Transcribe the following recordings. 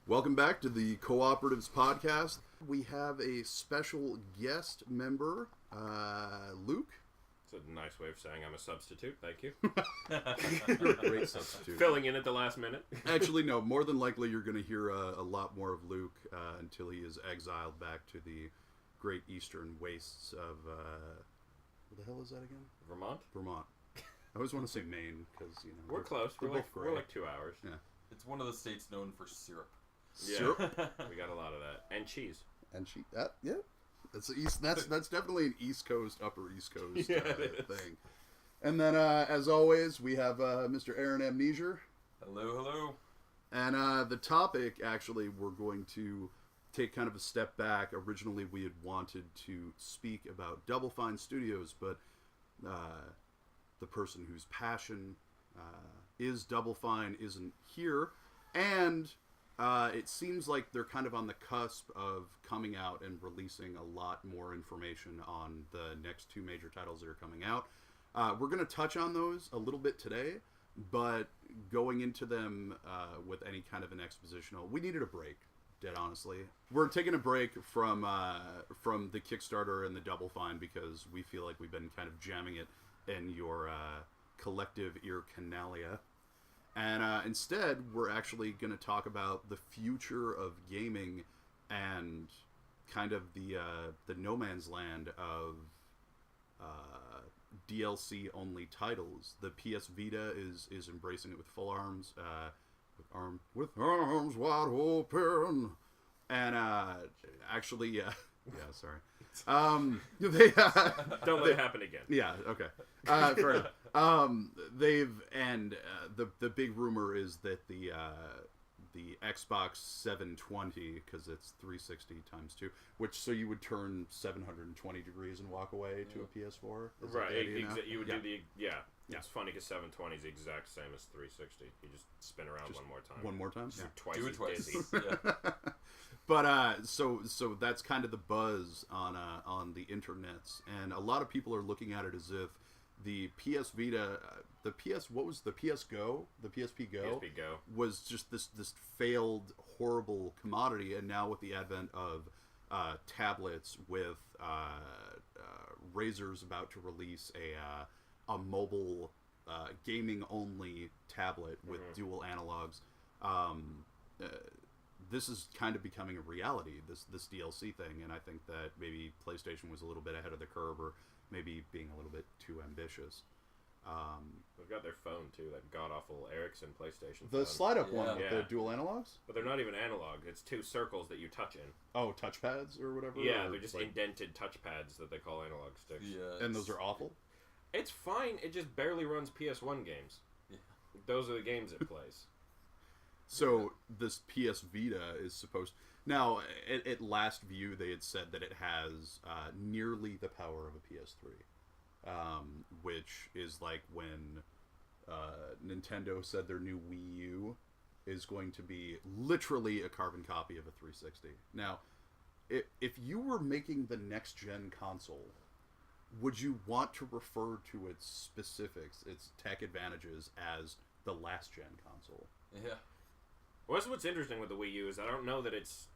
Welcome back to the Co-Operatives podcast. We have a special guest member, Luke. It's a nice way of saying I'm a substitute. Thank you. You're a great substitute. Filling in at the last minute. Actually, no. More than likely, you're going to hear a lot more of Luke until he is exiled back to the great eastern wastes of... what the hell is that again? Vermont? Vermont. I always want to say Maine, because, you know... We're close. We're like 2 hours. Yeah. It's one of the states known for syrup. Yeah. Syrup? We got a lot of that. And cheese. And yeah. That's definitely an East Coast, Upper East Coast thing. And then, as always, we have Mr. Aaron Amnesia. Hello. And the topic, actually, we're going to take kind of a step back. Originally, we had wanted to speak about Double Fine Studios, but the person whose passion is Double Fine isn't here. And it seems like they're kind of on the cusp of coming out and releasing a lot more information on the next two major titles that are coming out. We're going to touch on those a little bit today, but going into them with any kind of an expositional, we needed a break, dead honestly. We're taking a break from the Kickstarter and the Double Fine because we feel like we've been kind of jamming it in your collective ear canalia. And instead, we're actually going to talk about the future of gaming and kind of the no man's land of DLC-only titles. The PS Vita is embracing it with full arms, with arms wide open. And actually, yeah, sorry. Don't let it happen again. Yeah, okay. Fair enough. The big rumor is that the Xbox 720, because it's 360 times 2, so you would turn 720 degrees and walk away to a PS4. Is right. You would do the It's funny because 720 is the exact same as 360. You just spin around one more time. One more time. Yeah. Do it twice. Dizzy. Yeah. But so that's kind of the buzz on the internets, and a lot of people are looking at it as if the PS Vita, what was the PS Go, the PSP Go, was just this failed, horrible commodity, and now with the advent of tablets, with Razer's about to release a mobile gaming only tablet with dual analogs. This is kind of becoming a reality, this DLC thing, and I think that maybe PlayStation was a little bit ahead of the curve, or maybe being a little bit too ambitious. They've got their phone, too, that god-awful Ericsson PlayStation The phone. slide-up one with the dual analogs? But they're not even analog. It's two circles that you touch in. Oh, touchpads or whatever? Yeah, they're just indented touchpads that they call analog sticks. Yeah, and those are awful? It's fine. It just barely runs PS1 games. Yeah. Those are the games it plays. So this PS Vita is supposed... Now, at last view, they had said that it has nearly the power of a PS3. Which is like when Nintendo said their new Wii U is going to be literally a carbon copy of a 360. Now, if you were making the next-gen console, would you want to refer to its specifics, its tech advantages, as the last-gen console? Yeah. Well, that's what's interesting with the Wii U is I don't know that it's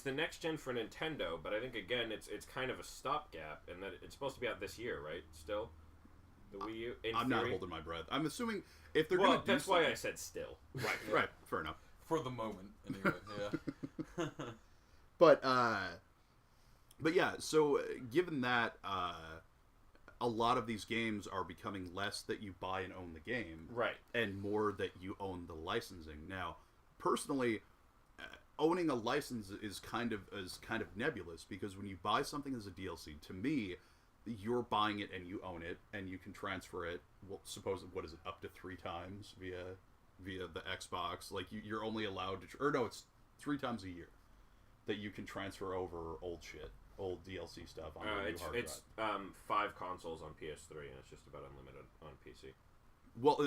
the next gen for Nintendo, but I think again it's kind of a stopgap, and that it's supposed to be out this year, right? Still, the Wii U. I'm not holding my breath. I'm assuming if they're going to do that's why I said still. Right. Fair enough. For the moment, anyway. Yeah. But yeah. So given that. A lot of these games are becoming less that you buy and own the game, right, and more that you own the licensing. Now, personally, owning a license is kind of nebulous, because when you buy something as a DLC, to me, you're buying it and you own it, and you can transfer it. Well, up to 3 times via the Xbox. Like you're only allowed to, it's 3 times a year that you can transfer over old DLC stuff on the new hard drive. It's 5 consoles on PS3, and it's just about unlimited on PC. Well,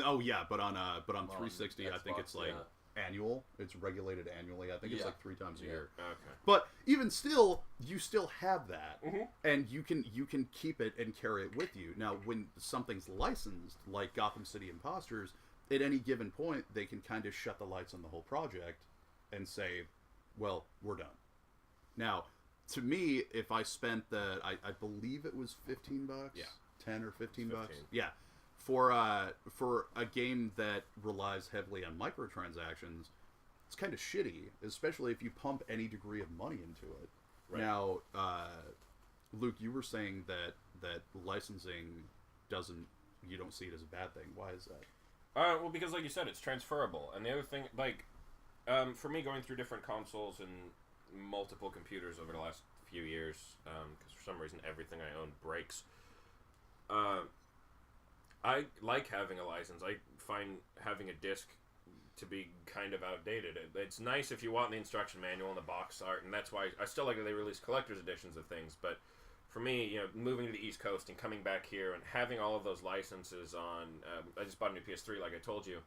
but on 360, Xbox, I think it's like annual. It's regulated annually. I think it's like 3 times a year. Okay. But even still, you still have that, and you can keep it and carry it with you. Now, when something's licensed, like Gotham City Imposters, at any given point, they can kind of shut the lights on the whole project and say, well, we're done. Now, to me, if I spent I believe it was $15, Yeah. 10 or 15 bucks, 15. yeah, for a game that relies heavily on microtransactions, it's kind of shitty, especially if you pump any degree of money into it. Right. Now, Luke, you were saying that licensing you don't see it as a bad thing. Why is that? Well, because like you said, it's transferable. And the other thing, like, for me, going through different consoles and multiple computers over the last few years, because for some reason everything I own breaks, I like having a license. I find having a disc to be kind of outdated. It's nice if you want the instruction manual and the box art, and that's why I still like that they release collector's editions of things, but for me, moving to the East Coast and coming back here and having all of those licenses on, I just bought a new PS3, like I told you,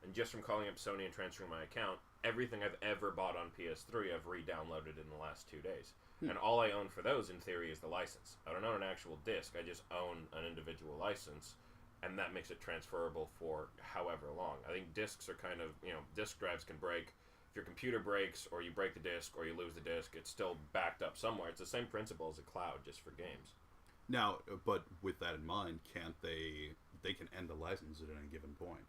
and just from calling up Sony and transferring my account, everything I've ever bought on PS3, I've re-downloaded in the last 2 days. And all I own for those, in theory, is the license. I don't own an actual disc. I just own an individual license, and that makes it transferable for however long. I think discs are kind of, disk drives can break. If your computer breaks, or you break the disc, or you lose the disc, it's still backed up somewhere. It's the same principle as a cloud, just for games. Now, but with that in mind, can't they can end the license at any given point,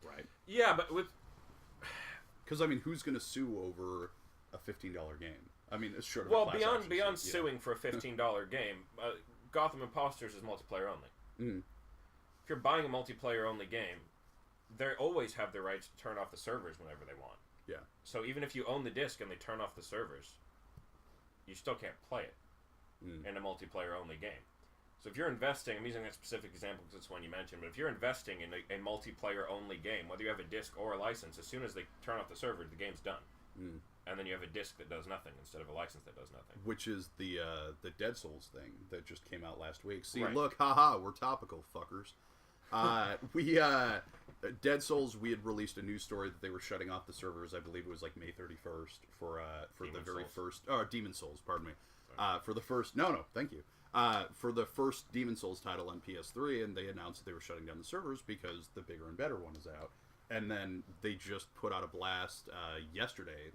right? Yeah, but with... Because, I mean, who's going to sue over a $15 game? I mean, it's short of well, a class action beyond suit, suing for a $15 game, Gotham Imposters is multiplayer only. Mm. If you're buying a multiplayer-only game, they always have the rights to turn off the servers whenever they want. Yeah. So even if you own the disc and they turn off the servers, you still can't play it in a multiplayer-only game. So if you're investing, I'm using that specific example because it's one you mentioned, but if you're investing in a multiplayer-only game, whether you have a disc or a license, as soon as they turn off the server, the game's done. Mm. And then you have a disc that does nothing instead of a license that does nothing. Which is the Dead Souls thing that just came out last week. See, Right. look, haha, we're topical, fuckers. Dead Souls, we had released a news story that they were shutting off the servers. I believe it was like May 31st for Demon the very Souls. first Demon Souls, pardon me. For the first thank you. For the first Demon Souls title on PS3, and they announced that they were shutting down the servers because the bigger and better one is out. And then they just put out a blast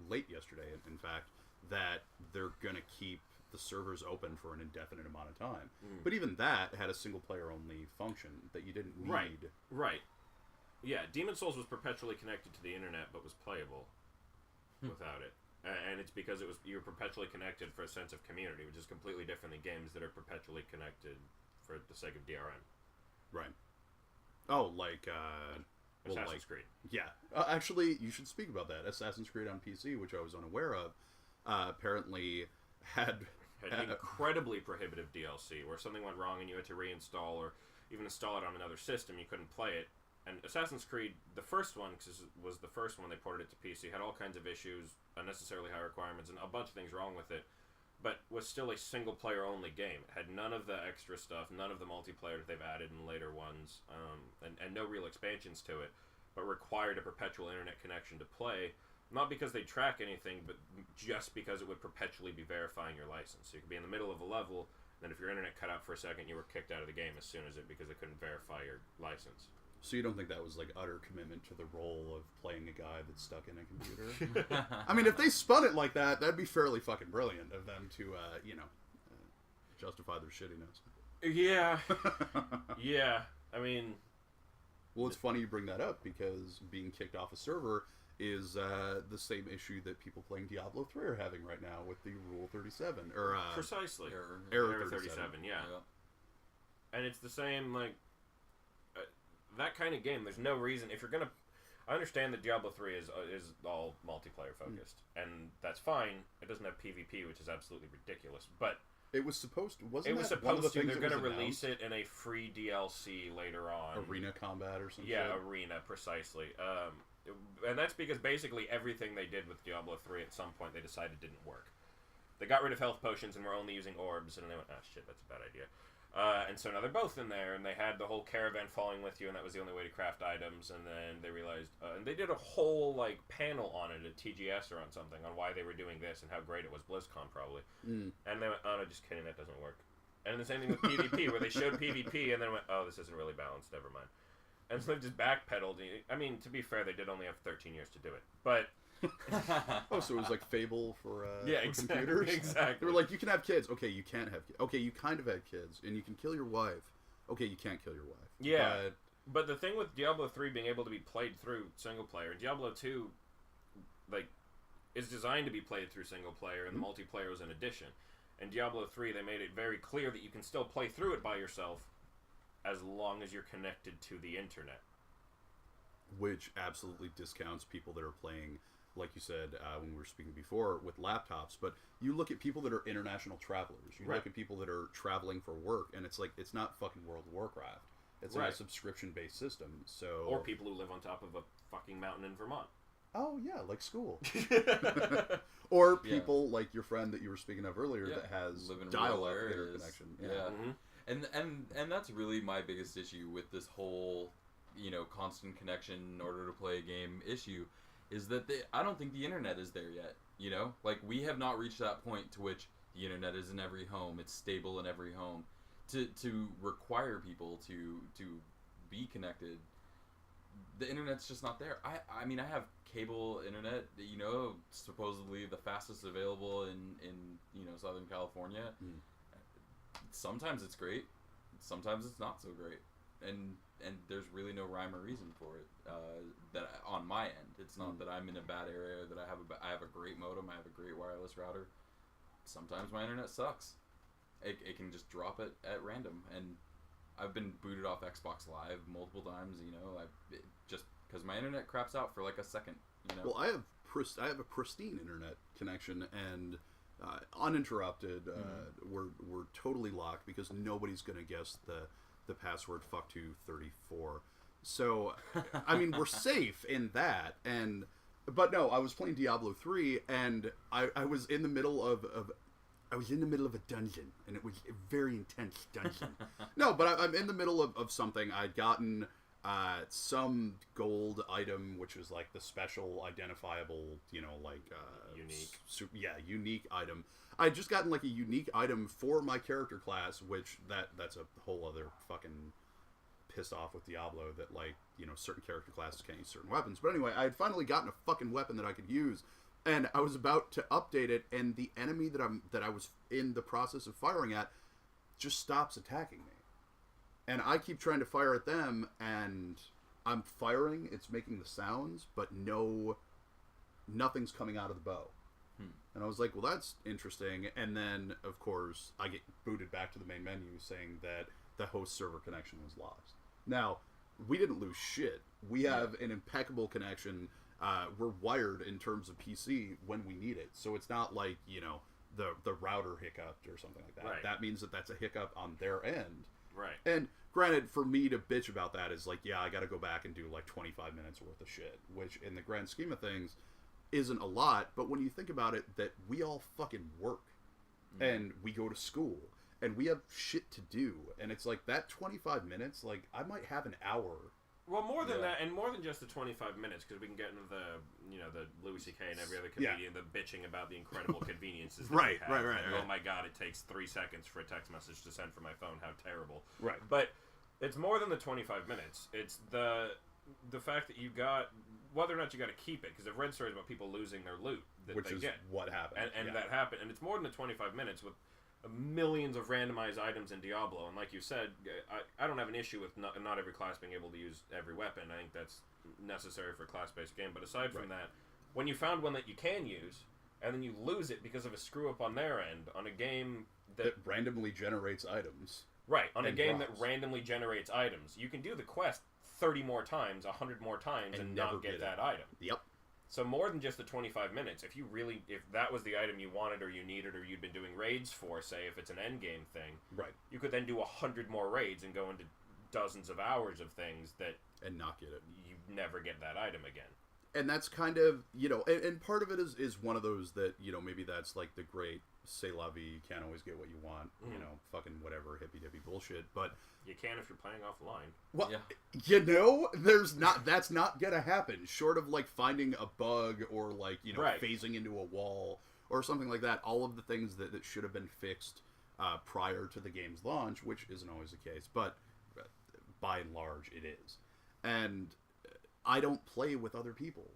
late yesterday, in fact, that they're going to keep the servers open for an indefinite amount of time. But even that had a single-player-only function that you didn't need. Right. Yeah, Demon Souls was perpetually connected to the internet, but was playable without it. And it's because you were perpetually connected for a sense of community, which is completely different than games that are perpetually connected for the sake of DRM. Right. Oh, like... Assassin's Creed. Yeah. Actually, you should speak about that. Assassin's Creed on PC, which I was unaware of, apparently had incredibly prohibitive DLC, where something went wrong and you had to reinstall or even install it on another system. You couldn't play it. And Assassin's Creed, the first one, because it was the first one they ported it to PC, had all kinds of issues, unnecessarily high requirements, and a bunch of things wrong with it, but was still a single-player-only game. It had none of the extra stuff, none of the multiplayer that they've added in later ones, and no real expansions to it, but required a perpetual internet connection to play, not because they'd track anything, but just because it would perpetually be verifying your license. So you could be in the middle of a level, and then if your internet cut out for a second, you were kicked out of the game as soon as because they couldn't verify your license. So you don't think that was like utter commitment to the role of playing a guy that's stuck in a computer? I mean, if they spun it like that, that'd be fairly fucking brilliant of them to, justify their shittiness. Yeah. Yeah. I mean... Well, it's funny you bring that up because being kicked off a server is the same issue that people playing Diablo 3 are having right now with the Rule 37. Or, precisely. Error 37, yeah. And it's the same, like... that kind of game, there's no reason if you're gonna. I understand that Diablo 3 is all multiplayer focused, and that's fine. It doesn't have PvP, which is absolutely ridiculous. But it was supposed to. Wasn't it was that one of the supposed to? things They're that gonna was release announced? it in a free DLC later on. Arena combat or something. Yeah, arena precisely. And that's because basically everything they did with Diablo 3 at some point they decided didn't work. They got rid of health potions and were only using orbs, and they went, "Ah, shit, that's a bad idea." And so now they're both in there, and they had the whole caravan following with you, and that was the only way to craft items. And then they realized, and they did a whole like panel on it at TGS or on something on why they were doing this and how great it was. BlizzCon probably. And they went, "Oh no, just kidding, that doesn't work." And the same thing with PvP, where they showed PvP and then went, "Oh, this isn't really balanced. Never mind." And so they've just backpedaled. I mean, to be fair, they did only have 13 years to do it, but Oh, so it was like Fable for Yeah, for exactly. computers. They Exactly. were like, you can have kids. Okay, you can't have kids. Okay, you kind of had kids, and you can kill your wife. Okay, you can't kill your wife. Yeah. But the thing with Diablo 3 being able to be played through single player, Diablo 2, like, is designed to be played through single player, and the multiplayer was an addition. In Diablo 3, they made it very clear that you can still play through it by yourself as long as you're connected to the internet. Which absolutely discounts people that are playing, like you said when we were speaking before, with laptops. But you look at people that are international travelers. You look at people that are traveling for work, and it's like, it's not fucking World of Warcraft. It's not a subscription-based system. So Or people who live on top of a fucking mountain in Vermont. Oh, yeah, like school. Or people like your friend that you were speaking of earlier that has dial-up interconnection. Yeah. And that's really my biggest issue with this whole, constant connection in order to play a game issue, is that I don't think the internet is there yet, Like, we have not reached that point to which the internet is in every home, it's stable in every home. To require people to be connected, the internet's just not there. I mean, I have cable internet, supposedly the fastest available in Southern California. Sometimes it's great, sometimes it's not so great, and there's really no rhyme or reason for it. That on my end, it's not that I'm in a bad area, that I have a great modem, I have a great wireless router. Sometimes my internet sucks. It can just drop it at random, and I've been booted off Xbox Live multiple times. Just because my internet craps out for like a second. Well, I have a pristine internet connection and uninterrupted. We're totally locked because nobody's gonna guess the password fuck234. So I mean, we're safe in that. But no, I was playing Diablo 3, and I was in the middle of a dungeon, and it was a very intense dungeon. No, but I'm in the middle of something. I'd gotten some gold item, which was like the special identifiable, unique. Unique item. I'd just gotten like a unique item for my character class, which that's a whole other fucking pissed off with Diablo that certain character classes can't use certain weapons. But anyway, I had finally gotten a fucking weapon that I could use. And I was about to update it, and the enemy that I was in the process of firing at just stops attacking me. And I keep trying to fire at them, and I'm firing, it's making the sounds, but nothing's coming out of the bow. And I was like, well, that's interesting. And then, of course, I get booted back to the main menu saying that the host server connection was lost. Now, we didn't lose shit. We have an impeccable connection. We're wired in terms of PC when we need it, so it's not like the router hiccuped or something like that. Right. That means that's a hiccup on their end. Right. And granted, for me to bitch about that is like, yeah, I got to go back and do like 25 minutes worth of shit, which in the grand scheme of things isn't a lot. But when you think about it, that we all fucking work and we go to school and we have shit to do, and it's like that 25 minutes, like I might have an hour. Well, more than that, and more than just the 25 minutes, because we can get into the Louis C.K. and every other comedian, the bitching about the incredible conveniences that we have. Right. Oh my god, it takes 3 seconds for a text message to send from my phone. How terrible. Right. But it's more than the 25 minutes. It's the fact that you got, whether or not you got to keep it, because I've read stories about people losing their loot that Which they is get. what happened. And that happened. And it's more than the 25 minutes with millions of randomized items in Diablo, and like you said, I don't have an issue with not every class being able to use every weapon. I think that's necessary for a class-based game, but aside from that, when you found one that you can use, and then you lose it because of a screw-up on their end, on a game that randomly generates items. Right, on a game drops. that randomly generates items, you can do the quest 30 more times, 100 more times, and never not get get that it. item. Yep. So more than just the 25 minutes, if that was the item you wanted or you needed or you'd been doing raids for, say, if it's an endgame thing, right, you could then do 100 more raids and go into dozens of hours of things that... and not get it. You never get that item again. And that's kind of, and part of it is one of those that, maybe that's like the great c'est la vie, you can't always get what you want, fucking whatever, hippy-dippy bullshit, but... You can if you're playing offline. Well, yeah. That's not gonna happen, short of, like, finding a bug or, like, phasing into a wall or something like that. All of the things that should have been fixed prior to the game's launch, which isn't always the case, but by and large, it is. And I don't play with other people.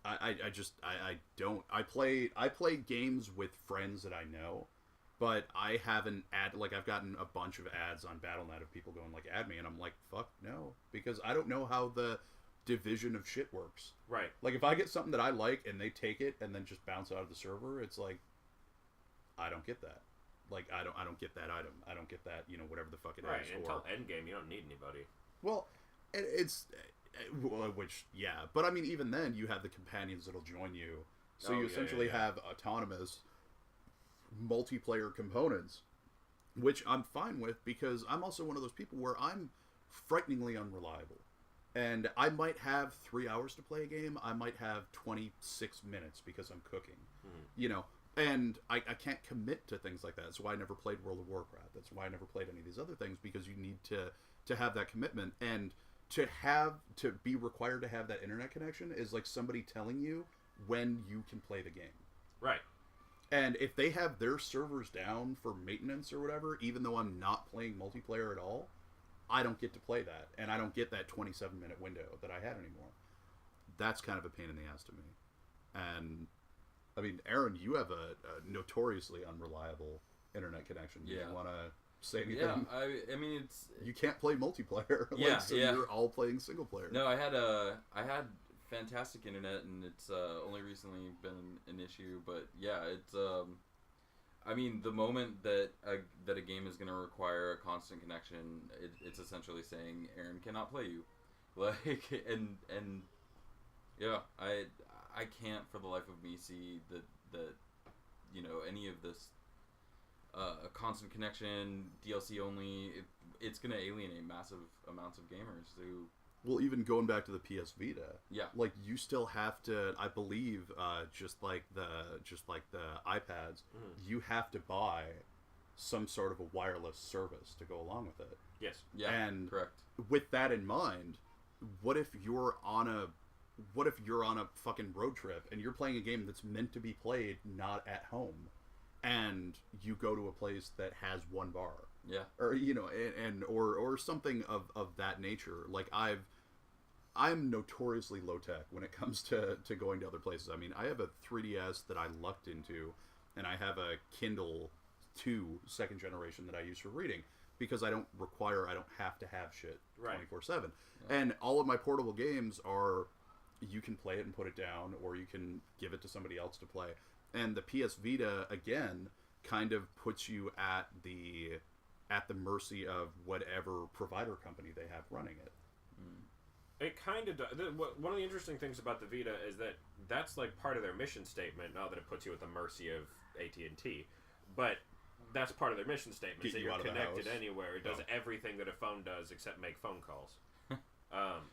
I don't. I play games with friends that I know, but I haven't I've gotten a bunch of ads on Battle.net of people going like, add me, and I'm like, fuck no, because I don't know how the division of shit works. Right. Like, if I get something that I like and they take it and then just bounce out of the server, it's like, I don't get that. Like, I don't get that item. I don't get that, whatever the fuck it is. Right, until endgame, you don't need anybody. Well, it's... Which, yeah. But, I mean, even then, you have the companions that'll join you. So you essentially have autonomous multiplayer components, which I'm fine with, because I'm also one of those people where I'm frighteningly unreliable. And I might have 3 hours to play a game. I might have 26 minutes because I'm cooking. And I can't commit to things like that. That's why I never played World of Warcraft. That's why I never played any of these other things, because you need to have that commitment. And to be required to have that internet connection is like somebody telling you when you can play the game. Right. And if they have their servers down for maintenance or whatever, even though I'm not playing multiplayer at all, I don't get to play that. And I don't get that 27-minute window that I had anymore. That's kind of a pain in the ass to me. And, I mean, Aaron, you have a notoriously unreliable internet connection. Do you want to say anything? Yeah, I mean, it's... You can't play multiplayer. You're all playing single player. No, I had fantastic internet, and it's only recently been an issue, but yeah, it's... I mean, the moment that a game is going to require a constant connection, it's essentially saying Aaron cannot play you, like, and yeah, I can't for the life of me see that any of this constant connection, DLC only, it's going to alienate massive amounts of gamers who. Well, even going back to the PS Vita, yeah, you still have to, I believe, just like the iPads, you have to buy some sort of a wireless service to go along with it. Yes. Yeah. And correct. With that in mind, what if you're on a fucking road trip and you're playing a game that's meant to be played not at home, and you go to a place that has one bar? Yeah. Or or something of that nature. Like, I'm notoriously low tech when it comes to going to other places. I mean, I have a 3DS that I lucked into, and I have a Kindle 2 second generation that I use for reading, because I don't have to have shit 24/7. Yeah. And all of my portable games are, you can play it and put it down, or you can give it to somebody else to play. And the PS Vita, again, kind of puts you at the mercy of whatever provider company they have running it. It kind of does. One of the interesting things about the Vita is that that's like part of their mission statement. Not that it puts you at the mercy of AT&T, but that's part of their mission statement. That you're connected anywhere. It does everything that a phone does except make phone calls.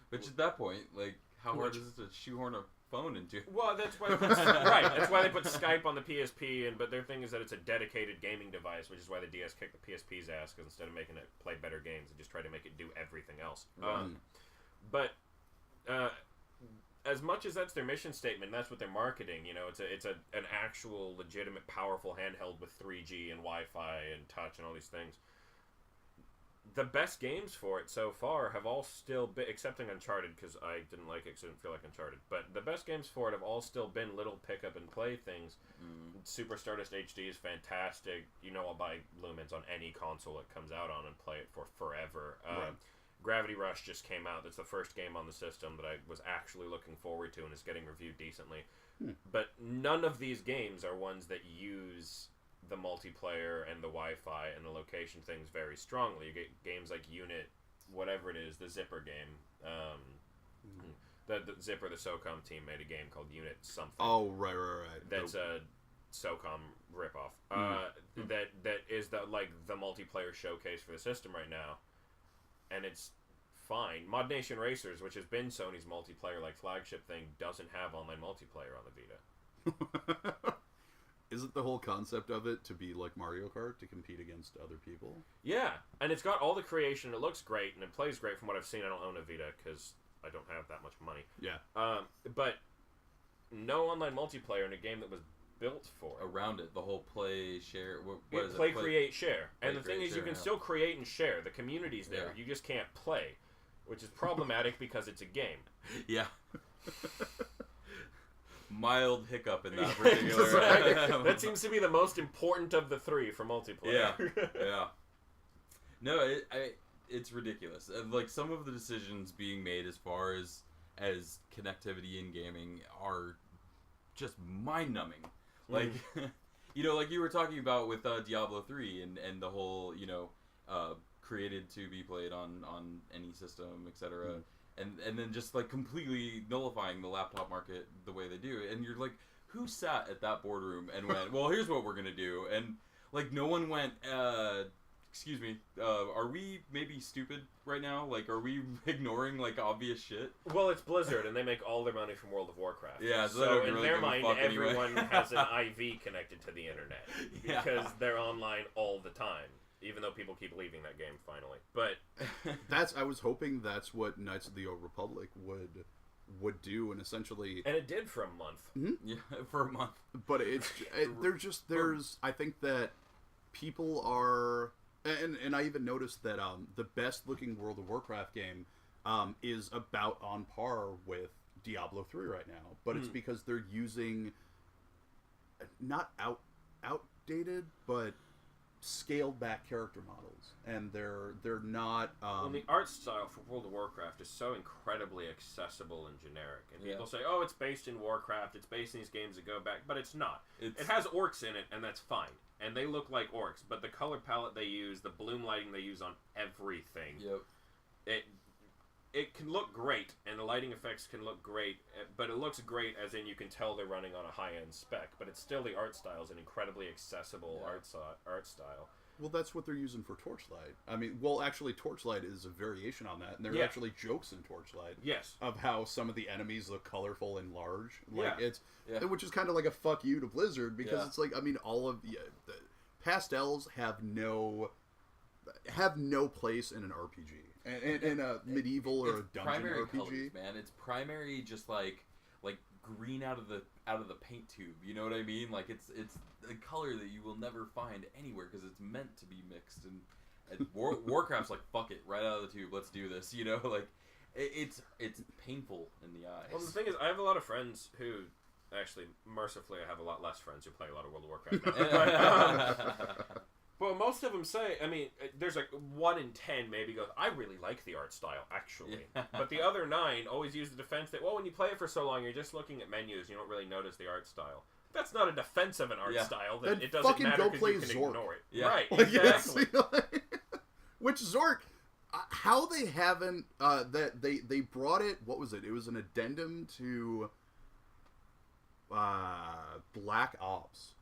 Which at that point, like, how hard is it to shoehorn a phone into? Well, that's why That's why they put Skype on the PSP, but their thing is that it's a dedicated gaming device, which is why the DS kicked the PSP's ass, because instead of making it play better games, they just tried to make it do everything else. But as much as that's their mission statement, that's what they're marketing. It's an actual legitimate powerful handheld with 3G and Wi-Fi and touch and all these things. The best games for it so far have all still been, excepting Uncharted, because I didn't like it because I didn't feel like Uncharted, but the best games for it have all still been little pick up and play things. Super Stardust HD is fantastic. I'll buy Lumens on any console it comes out on and play it for forever. Gravity Rush just came out. That's the first game on the system that I was actually looking forward to and is getting reviewed decently. But none of these games are ones that use the multiplayer and the Wi-Fi and the location things very strongly. You get games like Unit, whatever it is, the Zipper game. The Zipper, the SOCOM team, made a game called Unit something. Oh, right. That's a SOCOM ripoff. That is the multiplayer showcase for the system right now. And it's fine. Mod Nation Racers, which has been Sony's multiplayer flagship thing, doesn't have online multiplayer on the Vita. Isn't the whole concept of it to be like Mario Kart, to compete against other people? Yeah, and it's got all the creation. It looks great, and it plays great from what I've seen. I don't own a Vita because I don't have that much money. Yeah. But no online multiplayer in a game that was built for it. Around it, the whole play, share... Play, create, share. And the thing is, you can still create and share. The community's there. Yeah. You just can't play, which is problematic because it's a game. Yeah. mild hiccup in that particular. Right. That seems to be the most important of the three for multiplayer. Yeah. No, it's ridiculous. Like some of the decisions being made as far as connectivity in gaming are just mind-numbing. Like, like you were talking about with Diablo 3 and the whole, created to be played on any system, etc. And then just like completely nullifying the laptop market the way they do. And you're like, who sat at that boardroom and went, well, here's what we're gonna do? And like no one went, excuse me, are we maybe stupid right now? Like, are we ignoring like obvious shit? Well, it's Blizzard, and they make all their money from World of Warcraft. Yeah, so in their mind, everyone has an IV connected to the internet because they're online all the time. Even though people keep leaving that game finally, but I was hoping that's what Knights of the Old Republic would do, and essentially, and it did for a month. Mm-hmm. Yeah, for a month. But there's I think that people are, and I even noticed that the best looking World of Warcraft game is about on par with Diablo 3 right now, but it's because they're using not outdated, but scaled back character models, and they're not the art style for World of Warcraft is so incredibly accessible and generic, and people say, oh, it's based in Warcraft, it's based in these games that go back, but it's not. It has orcs in it, and that's fine, and they look like orcs, but the color palette they use, the bloom lighting they use on everything, it can look great, and the lighting effects can look great, but it looks great as in you can tell they're running on a high-end spec, but it's still the art style is an incredibly accessible art style. Well, that's what they're using for Torchlight. I mean, actually, Torchlight is a variation on that, and there are actually jokes in Torchlight. Yes. Of how some of the enemies look colorful and large. Like, Yeah. Which is kind of like a fuck you to Blizzard, because it's like, I mean, all of the pastels have no place in an RPG. In a medieval or a dungeon primary RPG. Colors, man. It's primary just like green out of the paint tube. You know what I mean? Like it's a color that you will never find anywhere because it's meant to be mixed. And Warcraft's like, fuck it, right out of the tube. Let's do this. You know, like it's painful in the eyes. Well, the thing is, I have a lot of friends who. Actually, mercifully, I have a lot less friends who play a lot of World of Warcraft. Well, most of them say, I mean, there's like 1 in 10 maybe goes, I really like the art style, actually. Yeah. But the other 9 always use the defense that, well, when you play it for so long, you're just looking at menus, you don't really notice the art style. That's not a defense of an art style. That then it doesn't matter because you can Zork. ignore it. Yeah. Right, Like, exactly. Which Zork, how they haven't, that they brought it, what was it? It was an addendum to Black Ops,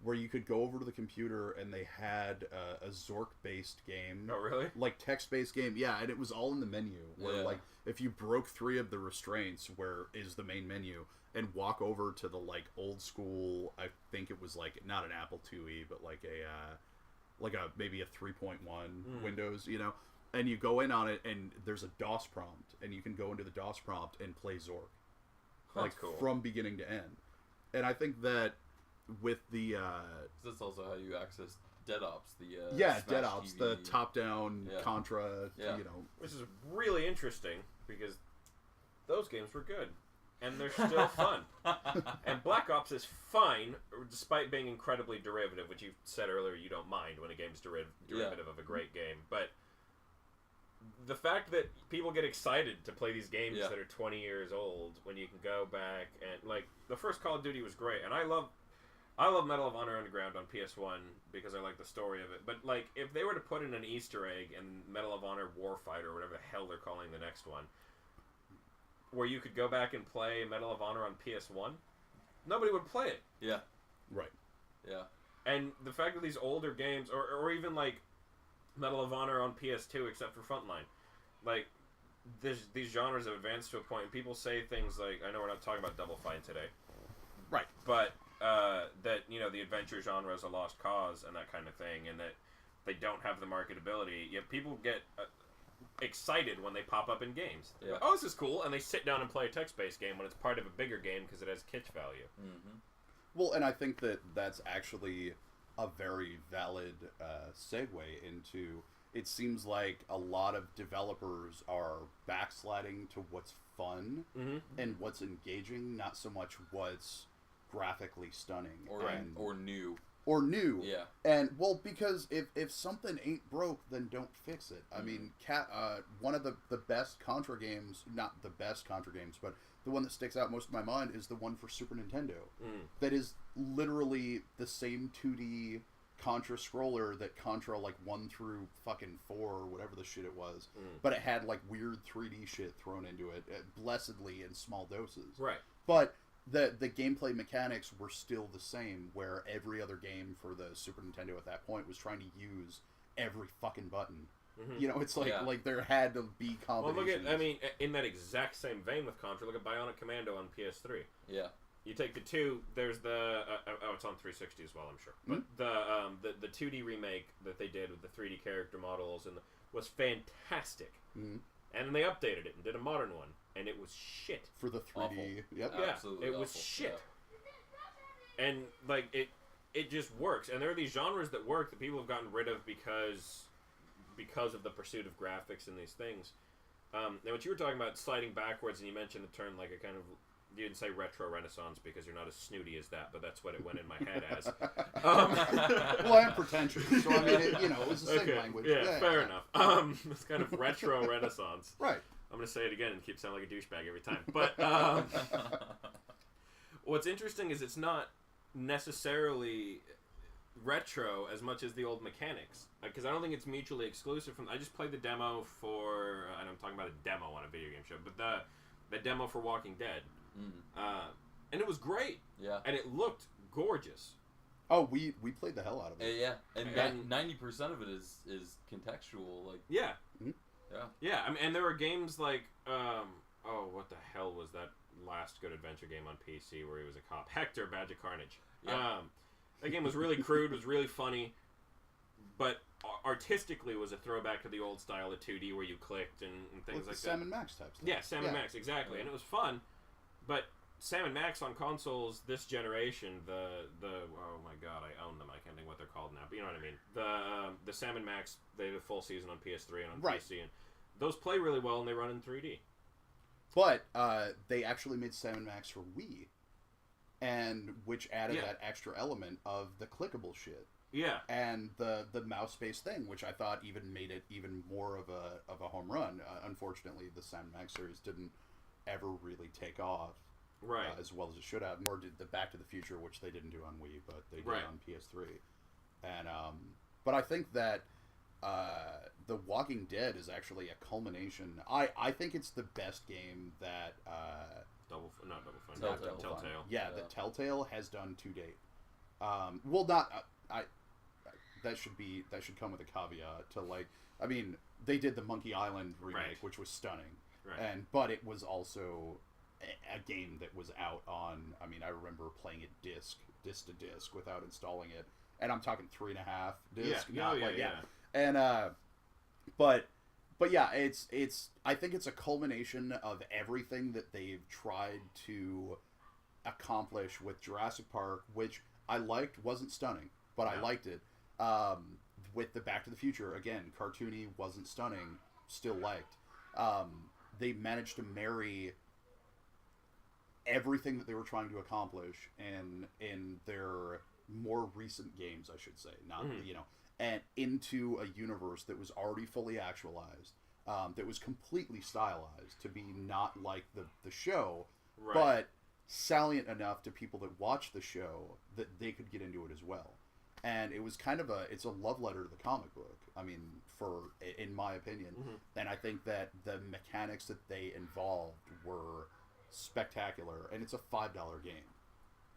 where you could go over to the computer and they had a Zork-based game. Oh, really? Like, text-based game. Yeah, and it was all in the menu. Where, like, if you broke 3 of the restraints, where is the main menu, and walk over to the, like, old school, I think it was, like, not an Apple IIe, but, like, maybe a 3.1 Windows, you know? And you go in on it, and there's a DOS prompt, and you can go into the DOS prompt and play Zork. Like, cool. From beginning to end. And I think that with the that's also how you access Dead Ops, the Dead Ops, the top-down Contra, you know, which is really interesting because those games were good and they're still fun. And Black Ops is fine despite being incredibly derivative, which you said earlier you don't mind when a game's derivative of a great game, but the fact that people get excited to play these games that are 20 years old when you can go back and, like, the first Call of Duty was great, and I love Medal of Honor Underground on PS1 because I like the story of it, but, like, if they were to put in an Easter egg in Medal of Honor Warfighter, or whatever the hell they're calling the next one, where you could go back and play Medal of Honor on PS1, nobody would play it. Yeah. Right. Yeah. And the fact that these older games, or even, like, Medal of Honor on PS2, except for Frontline, like, these genres have advanced to a point, and people say things like, I know we're not talking about Double Fine today, right, but that, you know, the adventure genre is a lost cause and that kind of thing, and that they don't have the marketability, yet people get excited when they pop up in games. Yeah. Oh, this is cool, and they sit down and play a text-based game when it's part of a bigger game because it has kitsch value. Mm-hmm. Well, and I think that that's actually a very valid segue into, it seems like a lot of developers are backsliding to what's fun Mm-hmm. and what's engaging, not so much what's graphically stunning or new. Or new. Yeah. And, well, because if something ain't broke, then don't fix it. I mean, one of the best Contra games, not the best Contra games, but the one that sticks out most in my mind is the one for Super Nintendo. That is literally the same 2D Contra scroller that Contra, like, 1 through fucking 4 or whatever the shit it was. But it had, like, weird 3D shit thrown into it, blessedly in small doses. Right. But the gameplay mechanics were still the same, where every other game for the Super Nintendo at that point was trying to use every fucking button. You know, it's like like there had to be combinations. Well, look at, I mean, in that exact same vein with Contra, look at Bionic Commando on PS3. Yeah. You take the two. There's the it's on 360 as well, I'm sure. But the 2D remake that they did with the 3D character models was fantastic. And then they updated it and did a modern one, and it was shit for the 3D. Awful. Yep. Yeah, Absolutely it was awful. shit. Yeah. And like it just works. And there are these genres that work that people have gotten rid of because of the pursuit of graphics and these things. Now, what you were talking about sliding backwards, and you mentioned the term like a kind of. You didn't say retro renaissance because you're not as snooty as that, but that's what it went in my head as. Well, I am pretentious, so I mean, it was the same language. Yeah, fair enough. It's kind of retro renaissance. Right. I'm going to say it again and keep sounding like a douchebag every time. But what's interesting is it's not necessarily retro as much as the old mechanics. Because I don't think it's mutually exclusive from... I just played the demo for... and I'm talking about a demo on a video game show, but the demo for Walking Dead. And it was great. Yeah. And it looked gorgeous. Oh, we played the hell out of it. Yeah, and 90% of it is contextual. Like yeah, yeah. I mean, and there were games like what the hell was that last good adventure game on PC where he was a cop? Hector: Badge of Carnage. Yeah. That game was really crude, was really funny, but artistically was a throwback to the old style of 2D where you clicked and things With like the that. Sam and Max type stuff. Yeah, Sam and Max, exactly, and it was fun, but. Sam and Max on consoles this generation, the oh my god, I own them. I can't think what they're called now, but you know what I mean. The Sam and Max, they have a full season on PS3 and on PC, and those play really well and they run in 3D. But they actually made Sam and Max for Wii, and which added that extra element of the clickable shit. Yeah, and the mouse based thing, which I thought even made it even more of a home run. Unfortunately, the Sam and Max series didn't ever really take off. Right. As well as it should have. Nor did the Back to the Future, which they didn't do on Wii, but they did on PS3. And but I think that The Walking Dead is actually a culmination. I think it's the best game that Telltale. Yeah, that Telltale has done to date. Well, not that should come with a caveat to like. I mean, they did the Monkey Island remake, which was stunning, but it was also a game that was out on, I mean, I remember playing it disc to disc without installing it, and I'm talking 3.5 disc, and but yeah, it's I think it's a culmination of everything that they've tried to accomplish with Jurassic Park, which I liked, wasn't stunning, but I liked it. With the Back to the Future, again, cartoony, wasn't stunning, still liked. They managed to marry everything that they were trying to accomplish in their more recent games, I should say, not and into a universe that was already fully actualized, that was completely stylized to be not like the show, but salient enough to people that watch the show that they could get into it as well. And it was kind of it's a love letter to the comic book. I mean, in my opinion, and I think that the mechanics that they involved were spectacular, and it's a $5 game.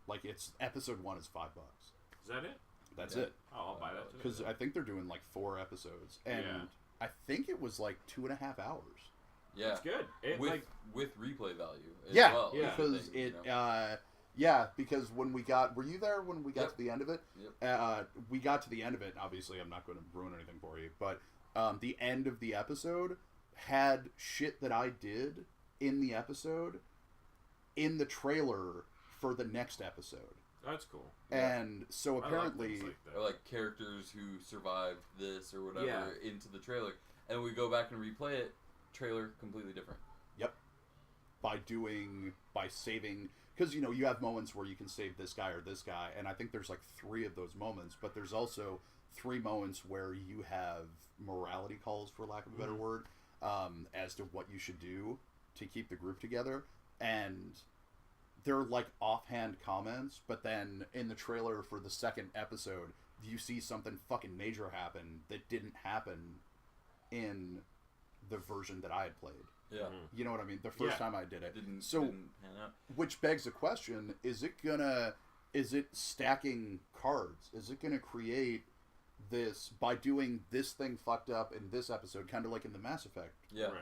Like, it's episode 1 is $5. Is that it? That's it. Oh, I'll buy that too. Because I think they're doing like 4 episodes, and I think it was like 2.5 hours. Yeah, it's good. With replay value. As well, because because when we were you there when we got to the end of it? Yep. We got to the end of it. And obviously, I'm not going to ruin anything for you, but the end of the episode had shit that I did in the episode in the trailer for the next episode. That's cool. And so apparently, or like characters who survived this or whatever into the trailer, and we go back and replay it. Trailer completely different. Yep. by saving, because you have moments where you can save this guy or this guy, and I think there's like 3 of those moments, but there's also 3 moments where you have morality calls, for lack of a better word, as to what you should do to keep the group together, and they're like offhand comments, but then in the trailer for the 2nd episode, you see something fucking major happen that didn't happen in the version that I had played. Yeah. You know what I mean? The first time I did it. Didn't pan out. Which begs the question, is it stacking cards? Is it gonna create this by doing this thing fucked up in this episode, kind of like in the Mass Effect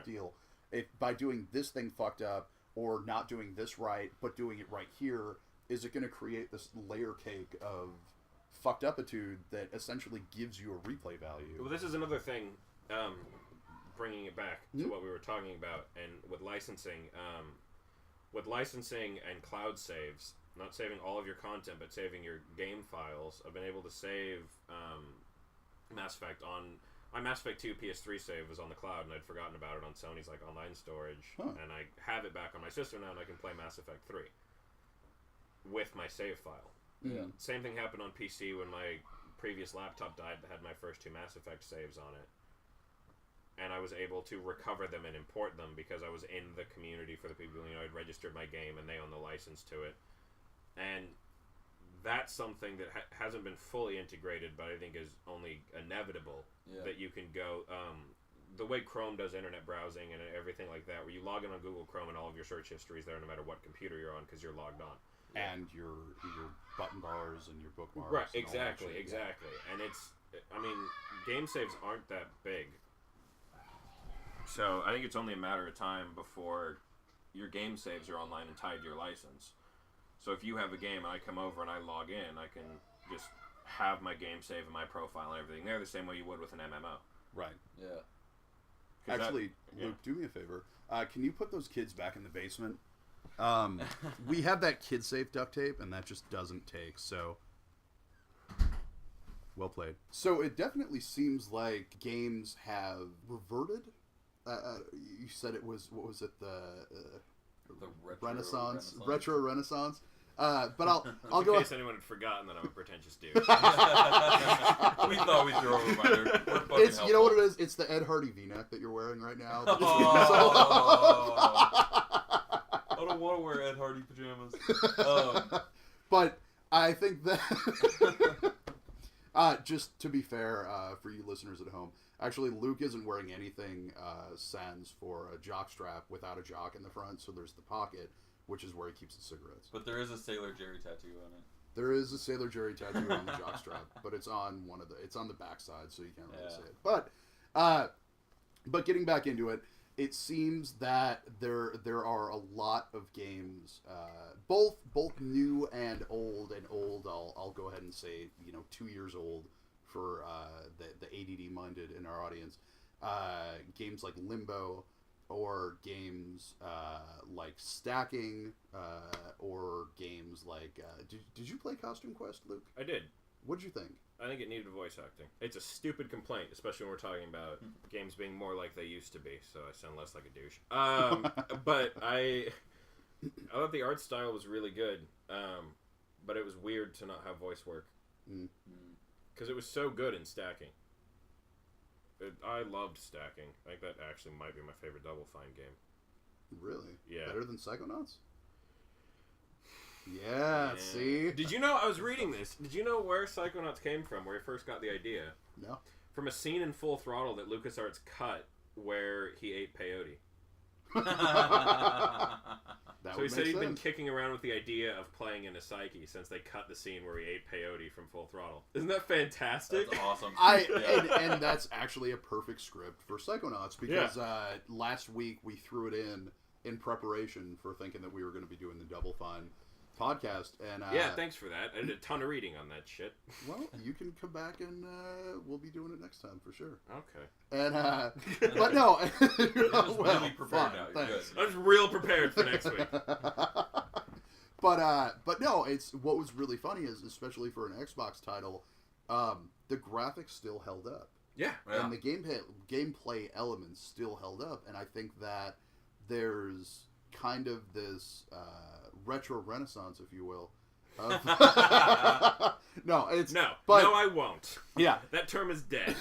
deal? If by doing this thing fucked up, or not doing this right, but doing it right here, is it going to create this layer cake of fucked upitude that essentially gives you a replay value? Well, this is another thing, bringing it back to what we were talking about, and with licensing and cloud saves, not saving all of your content, but saving your game files. I've been able to save Mass Effect on... My Mass Effect 2 PS3 save was on the cloud, and I'd forgotten about it on Sony's online storage, and I have it back on my system now, and I can play Mass Effect 3 with my save file. Yeah. Same thing happened on PC when my previous laptop died that had my first 2 Mass Effect saves on it, and I was able to recover them and import them because I was in the community for the people I'd registered my game, and they own the license to it, and that's something that hasn't been fully integrated, but I think is only inevitable. That you can go the way Chrome does internet browsing and everything like that, where you log in on Google Chrome and all of your search history is there no matter what computer you're on because you're logged on. And your button bars and your bookmarks. Right, exactly. And game saves aren't that big. So I think it's only a matter of time before your game saves are online and tied to your license. So if you have a game and I come over and I log in, I can just have my game save and my profile and everything there the same way you would with an MMO. Right. Yeah. Actually, Luke, do me a favor. Can you put those kids back in the basement? We have that kid safe duct tape, and that just doesn't take, so... Well played. So it definitely seems like games have reverted. You said it was, what was it, the Renaissance? Retro Renaissance? But I'll go. In case anyone had forgotten that I'm a pretentious dude. We thought we'd throw a reminder. It's helpful. You know what it is? It's the Ed Hardy V-neck that you're wearing right now. I don't want to wear Ed Hardy pajamas. But I think that just to be fair, for you listeners at home, actually Luke isn't wearing anything sans for a jock strap without a jock in the front. So there's the pocket, which is where he keeps his cigarettes. But there is a Sailor Jerry tattoo on it. There is a Sailor Jerry tattoo on the jockstrap, but it's on it's on the backside, so you can't really see it. But getting back into it, it seems that there are a lot of games, both new and old. And old, I'll go ahead and say 2 years old for the ADD minded in our audience. Games like Limbo. Or games like Stacking, or games like... Did you play Costume Quest, Luke? I did. What'd you think? I think it needed voice acting. It's a stupid complaint, especially when we're talking about games being more like they used to be, so I sound less like a douche. But I thought the art style was really good, but it was weird to not have voice work. Because it was so good in Stacking. I loved Stacking. I think that actually might be my favorite Double Fine game. Really? Yeah. Better than Psychonauts? Yeah, see? Did you know, I was reading this, did you know where Psychonauts came from, where he first got the idea? No. From a scene in Full Throttle that LucasArts cut where he ate peyote. So he said he'd been kicking around with the idea of playing in a Psyche since they cut the scene where he ate peyote from Full Throttle. Isn't that fantastic? That's awesome. And that's actually a perfect script for Psychonauts, because last week we threw it in preparation for thinking that we were going to be doing the Double Fine podcast. And thanks for that. I did a ton of reading on that shit. Well, you can come back and we'll be doing it next time for sure. Okay. And but no, really prepared now. Thanks. I'm just real prepared for next week. But no, it's what was really funny is, especially for an Xbox title, the graphics still held up. Yeah. And the gameplay elements still held up, and I think that there's kind of this retro renaissance, if you will. Of no, it's no, but, no, I won't. Yeah, that term is dead.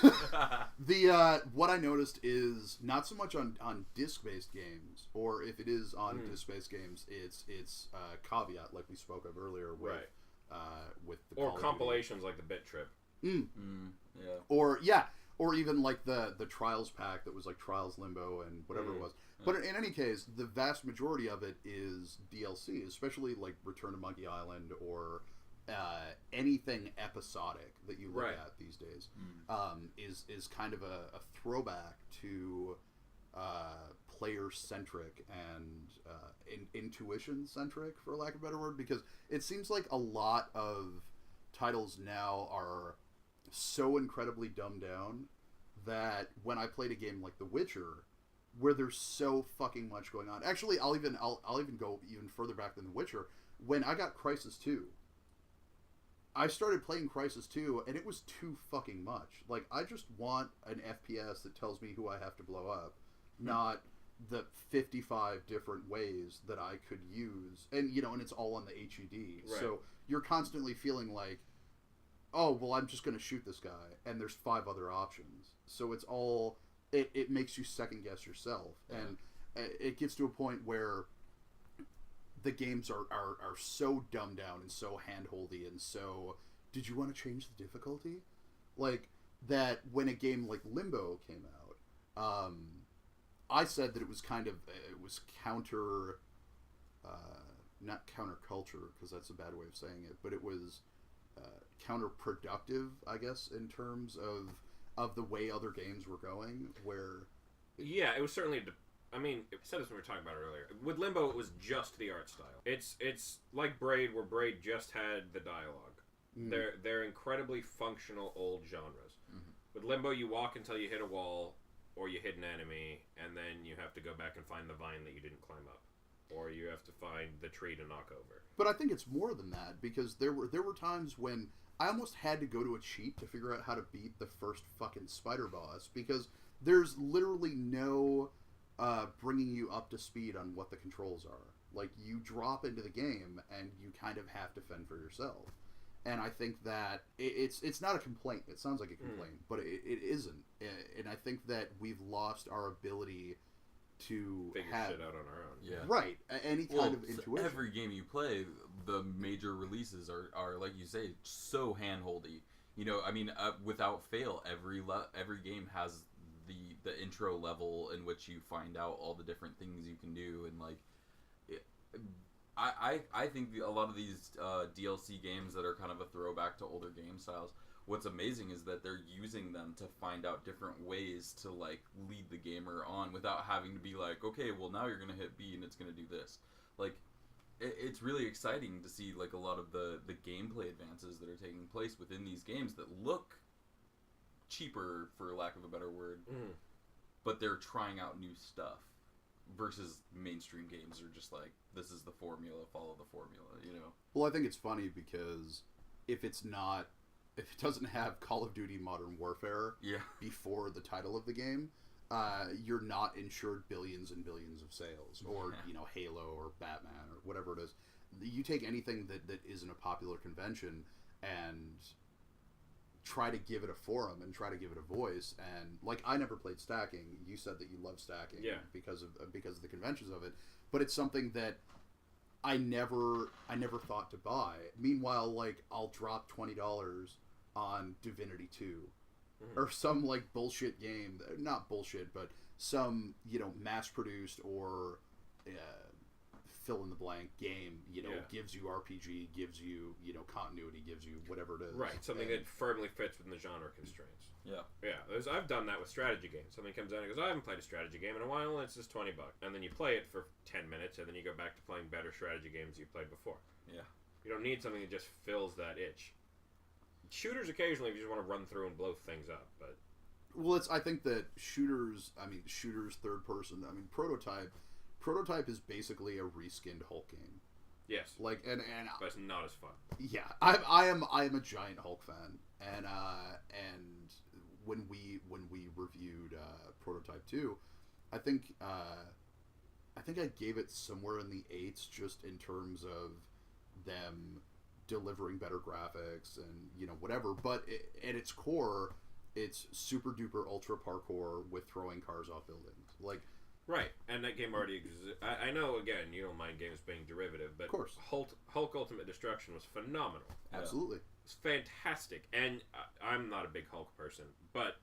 What I noticed is not so much on disc-based games, or if it is on disc-based games, it's caveat like we spoke of earlier with with the or Call of compilations Duty. like the Bit Trip. Yeah, or even like the Trials pack that was like Trials Limbo and whatever it was. But in any case, the vast majority of it is DLC, especially like Return to Monkey Island or anything episodic that you look at these days. Is kind of a throwback to player-centric and intuition-centric, for lack of a better word, because it seems like a lot of titles now are so incredibly dumbed down that when I played a game like The Witcher, where there's so fucking much going on. Actually, I'll even go even further back than The Witcher. When I got Crysis 2, I started playing Crysis 2, and it was too fucking much. Like, I just want an FPS that tells me who I have to blow up, not the 55 different ways that I could use. And, and it's all on the HUD. Right. So you're constantly feeling like, oh, well, I'm just going to shoot this guy, and there's 5 other options. So it's all... It makes you second guess yourself, and it gets to a point where the games are so dumbed down and so handholdy and so. Did you want to change the difficulty? Like that when a game like Limbo came out, I said that it was kind of counter, not counterculture because that's a bad way of saying it, but it was counterproductive, I guess, in terms of the way other games were going, where... Yeah, it was certainly... I mean, I said this when we were talking about it earlier. With Limbo, it was just the art style. It's like Braid, where Braid just had the dialogue. They're incredibly functional old genres. With Limbo, you walk until you hit a wall, or you hit an enemy, and then you have to go back and find the vine that you didn't climb up. Or you have to find the tree to knock over. But I think it's more than that, because there were times when I almost had to go to a cheat to figure out how to beat the first fucking spider boss, because there's literally no bringing you up to speed on what the controls are. Like, you drop into the game and you kind of have to fend for yourself. And I think that it's not a complaint. It sounds like a complaint, but it isn't. And I think that we've lost our ability to figure shit out on our own. Yeah. Right. Any kind of intuition. Every game you play, the major releases are like you say, so handholdy. I mean, without fail, every game has the intro level in which you find out all the different things you can do, and like, I think a lot of these DLC games that are kind of a throwback to older game styles, what's amazing is that they're using them to find out different ways to like lead the gamer on without having to be like, okay, well now you're gonna hit B and it's gonna do this. Like, it's really exciting to see like a lot of the gameplay advances that are taking place within these games that look cheaper, for lack of a better word, but they're trying out new stuff. Versus mainstream games are just like, this is the formula, follow the formula, Well, I think it's funny because if it doesn't have Call of Duty Modern Warfare before the title of the game, you're not insured billions and billions of sales, or Halo or Batman or whatever it is. You take anything that isn't a popular convention and try to give it a forum and try to give it a voice, and like, I never played stacking. You said that you love stacking because of the conventions of it, but it's something that I never thought to buy. Meanwhile, like, I'll drop $20 on Divinity 2 or some like bullshit game, not bullshit, but some mass produced or fill in the blank game, gives you RPG, gives you, continuity, gives you whatever it is. Right, something that firmly fits within the genre constraints. Yeah. I've done that with strategy games. Something comes out and goes, I haven't played a strategy game in a while, and it's just $20. And then you play it for 10 minutes, and then you go back to playing better strategy games you played before. Yeah. You don't need something that just fills that itch. Shooters occasionally, if you just want to run through and blow things up, but... Well, I think that shooters, third person, Prototype is basically a reskinned Hulk game. Yes. Like, and but it's not as fun. Yeah, I am a giant Hulk fan, and when we reviewed Prototype 2, I think think I gave it somewhere in the 8s, just in terms of them delivering better graphics and, you know, whatever. But at its core, it's super duper ultra parkour with throwing cars off buildings. Like, right, and that game already exists. I know, again, you don't mind games being derivative, but of course. Hulk Ultimate Destruction was phenomenal. Absolutely. It's fantastic, and I'm not a big Hulk person, but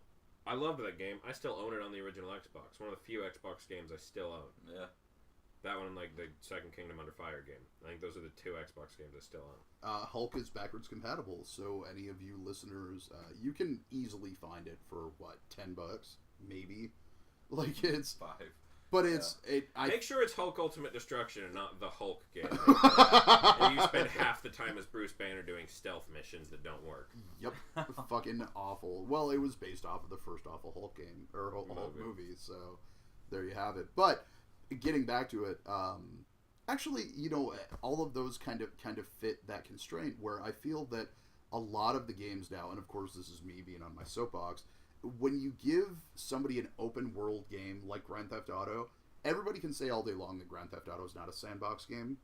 I loved that game. I still own it on the original Xbox. One of the few Xbox games I still own. Yeah. That one and like the Second Kingdom Under Fire game. I think those are the 2 Xbox games I still own. Hulk is backwards compatible, so any of you listeners, you can easily find it for what, $10, maybe. Like it's 5. But it's make sure it's Hulk Ultimate Destruction and not the Hulk game. And you spend half the time as Bruce Banner doing stealth missions that don't work. Yep, fucking awful. Well, it was based off of the first awful Hulk game or Hulk movie, so there you have it. But getting back to it, actually, you know, all of those kind of fit that constraint where I feel that a lot of the games now, and of course this is me being on my soapbox, when you give somebody an open world game like Grand Theft Auto, everybody can say all day long that Grand Theft Auto is not a sandbox game.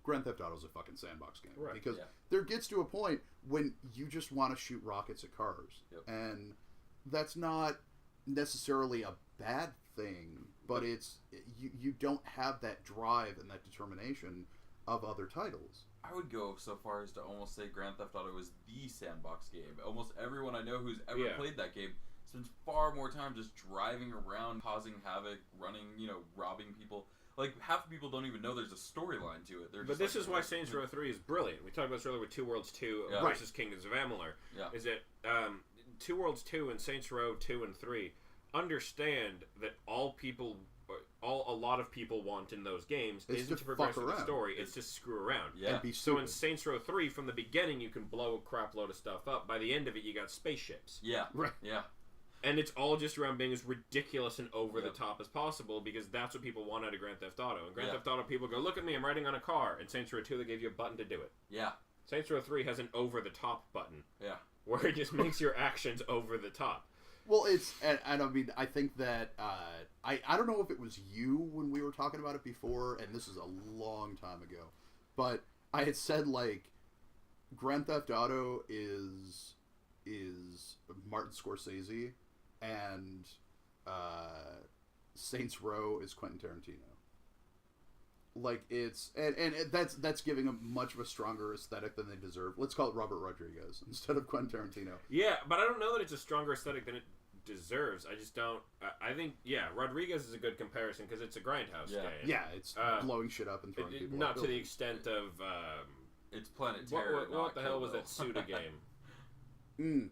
Grand Theft Auto is a fucking sandbox game. Right. Because there gets to a point when you just want to shoot rockets at cars. Yep. And that's not necessarily a bad thing, but it's you don't have that drive and that determination of other titles. I would go so far as to almost say Grand Theft Auto is the sandbox game. Almost everyone I know who's ever played that game spends far more time just driving around, causing havoc, running, you know, robbing people. Like, half the people don't even know there's a storyline to it. But this is why Saints Row 3 is brilliant. We talked about this earlier with Two Worlds 2 versus Kingdoms of Amalur. Yeah. Is that Two Worlds 2 and Saints Row 2 and 3 understand that a lot of people want in those games isn't to progress the story, it's to screw around. Yeah. So in Saints Row 3, from the beginning, you can blow a crap load of stuff up. By the end of it, you got spaceships. Yeah. Right. Yeah. And it's all just around being as ridiculous and over the top as possible because that's what people want out of Grand Theft Auto. And Grand Theft Auto, people go, look at me, I'm riding on a car. In Saints Row 2, they gave you a button to do it. Yeah. Saints Row 3 has an over-the-top button. Yeah. Where it just makes your actions over the top. Well, it's, and I mean, I think that, I don't know if it was you when we were talking about it before, and this is a long time ago, but I had said, like, Grand Theft Auto is Martin Scorsese, and Saints Row is Quentin Tarantino. Like, it's, and that's giving them much of a stronger aesthetic than they deserve. Let's call it Robert Rodriguez instead of Quentin Tarantino. Yeah, but I don't know that it's a stronger aesthetic than it deserves. I just don't. I think, Rodriguez is a good comparison because it's a grindhouse game. Yeah, it's blowing shit up and throwing people. Not to the extent of. It's Planet Terror. What the hell was that Suda game?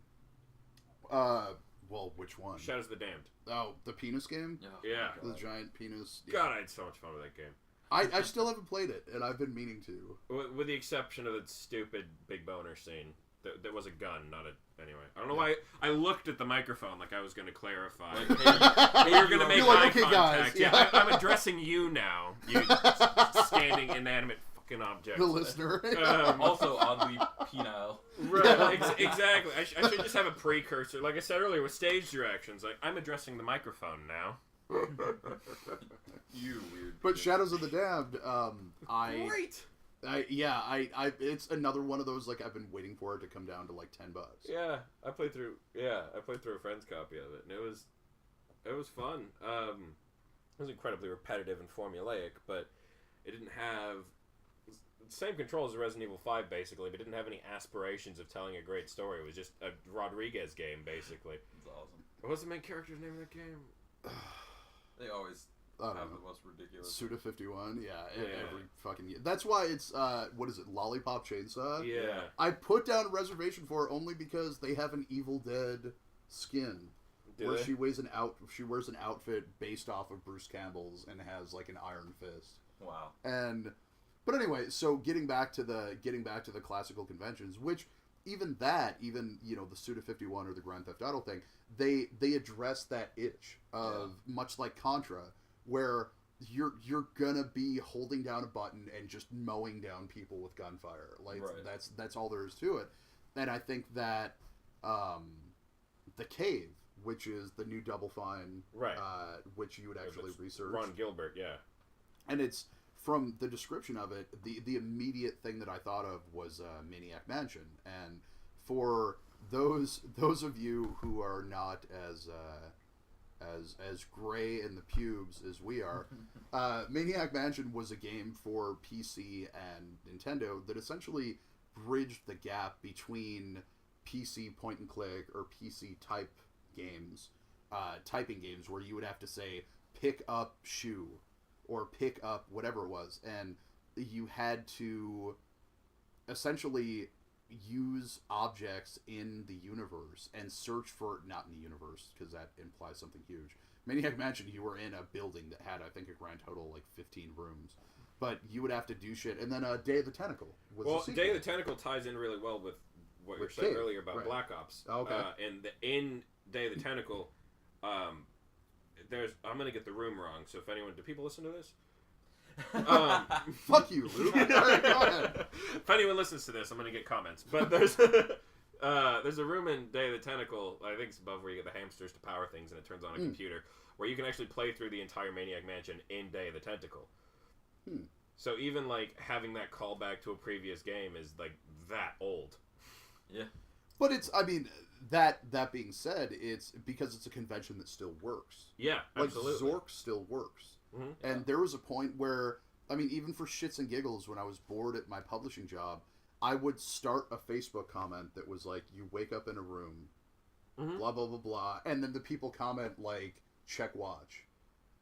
Well, which one? Shadows of the Damned. Oh, the penis game? Yeah. The giant penis. Yeah. God, I had so much fun with that game. I still haven't played it, and I've been meaning to. With the exception of that stupid big boner scene. There was a gun, not a... Anyway. I don't know why... I looked at the microphone like I was going to clarify. Like, hey, you're going to make eye contact. Guys, yeah, I'm addressing you now. You standing inanimate fucking object. The listener. Also oddly penile. Right, exactly. I should just have a precursor. Like I said earlier, with stage directions. Like, I'm addressing the microphone now. You weird. But Shadows of the Damned, Great! it's another one of those, like, I've been waiting for it to come down to, like, $10. Yeah, I played through a friend's copy of it, and it was fun. It was incredibly repetitive and formulaic, but it didn't have the same controls as Resident Evil 5, basically, but it didn't have any aspirations of telling a great story. It was just a Rodriguez game, basically. It's awesome. What was the main character's name of that game? They always have the most ridiculous. Suda 51, every fucking year. That's why it's, what is it, Lollipop Chainsaw? Yeah. I put down a reservation for it only because they have an Evil Dead skin. She wears an outfit based off of Bruce Campbell's and has, like, an iron fist. Wow. But anyway, so getting back to the classical conventions, which even you know, the Suda 51 or the Grand Theft Auto thing, they address that itch of much like Contra, where you're gonna be holding down a button and just mowing down people with gunfire. Like that's all there is to it. And I think that the Cave, which is the new Double Fine, which you would actually research. Ron Gilbert, And it's, from the description of it, the immediate thing that I thought of was Maniac Mansion. And for those of you who are not as gray in the pubes as we are, Maniac Mansion was a game for PC and Nintendo that essentially bridged the gap between PC point and click or PC type games, typing games where you would have to say pick up shoe or pick up whatever it was, and you had to essentially use objects in the universe and search for, not in the universe because that implies something huge. Maniac Mansion, you were in a building that had, I think, a grand total like 15 rooms, but you would have to do shit. And then Day of the Tentacle was the sequel. Day of the Tentacle ties in really well with what you were saying earlier about Black Ops. Oh, okay. In Day of the Tentacle, I'm gonna get the room wrong. So do people listen to this? Fuck you, Luke. All right, go ahead. If anyone listens to this, I'm gonna get comments. But there's a room in Day of the Tentacle, I think it's above where you get the hamsters to power things and it turns on a computer, where you can actually play through the entire Maniac Mansion in Day of the Tentacle. So even like having that callback to a previous game is like that old. Yeah. But it's, I mean, that being said, it's because it's a convention that still works. Yeah, absolutely. Like Zork still works. Mm-hmm. And there was a point where, I mean, even for shits and giggles, when I was bored at my publishing job, I would start a Facebook comment that was like, you wake up in a room, blah, blah, blah, blah. And then the people comment like, check watch.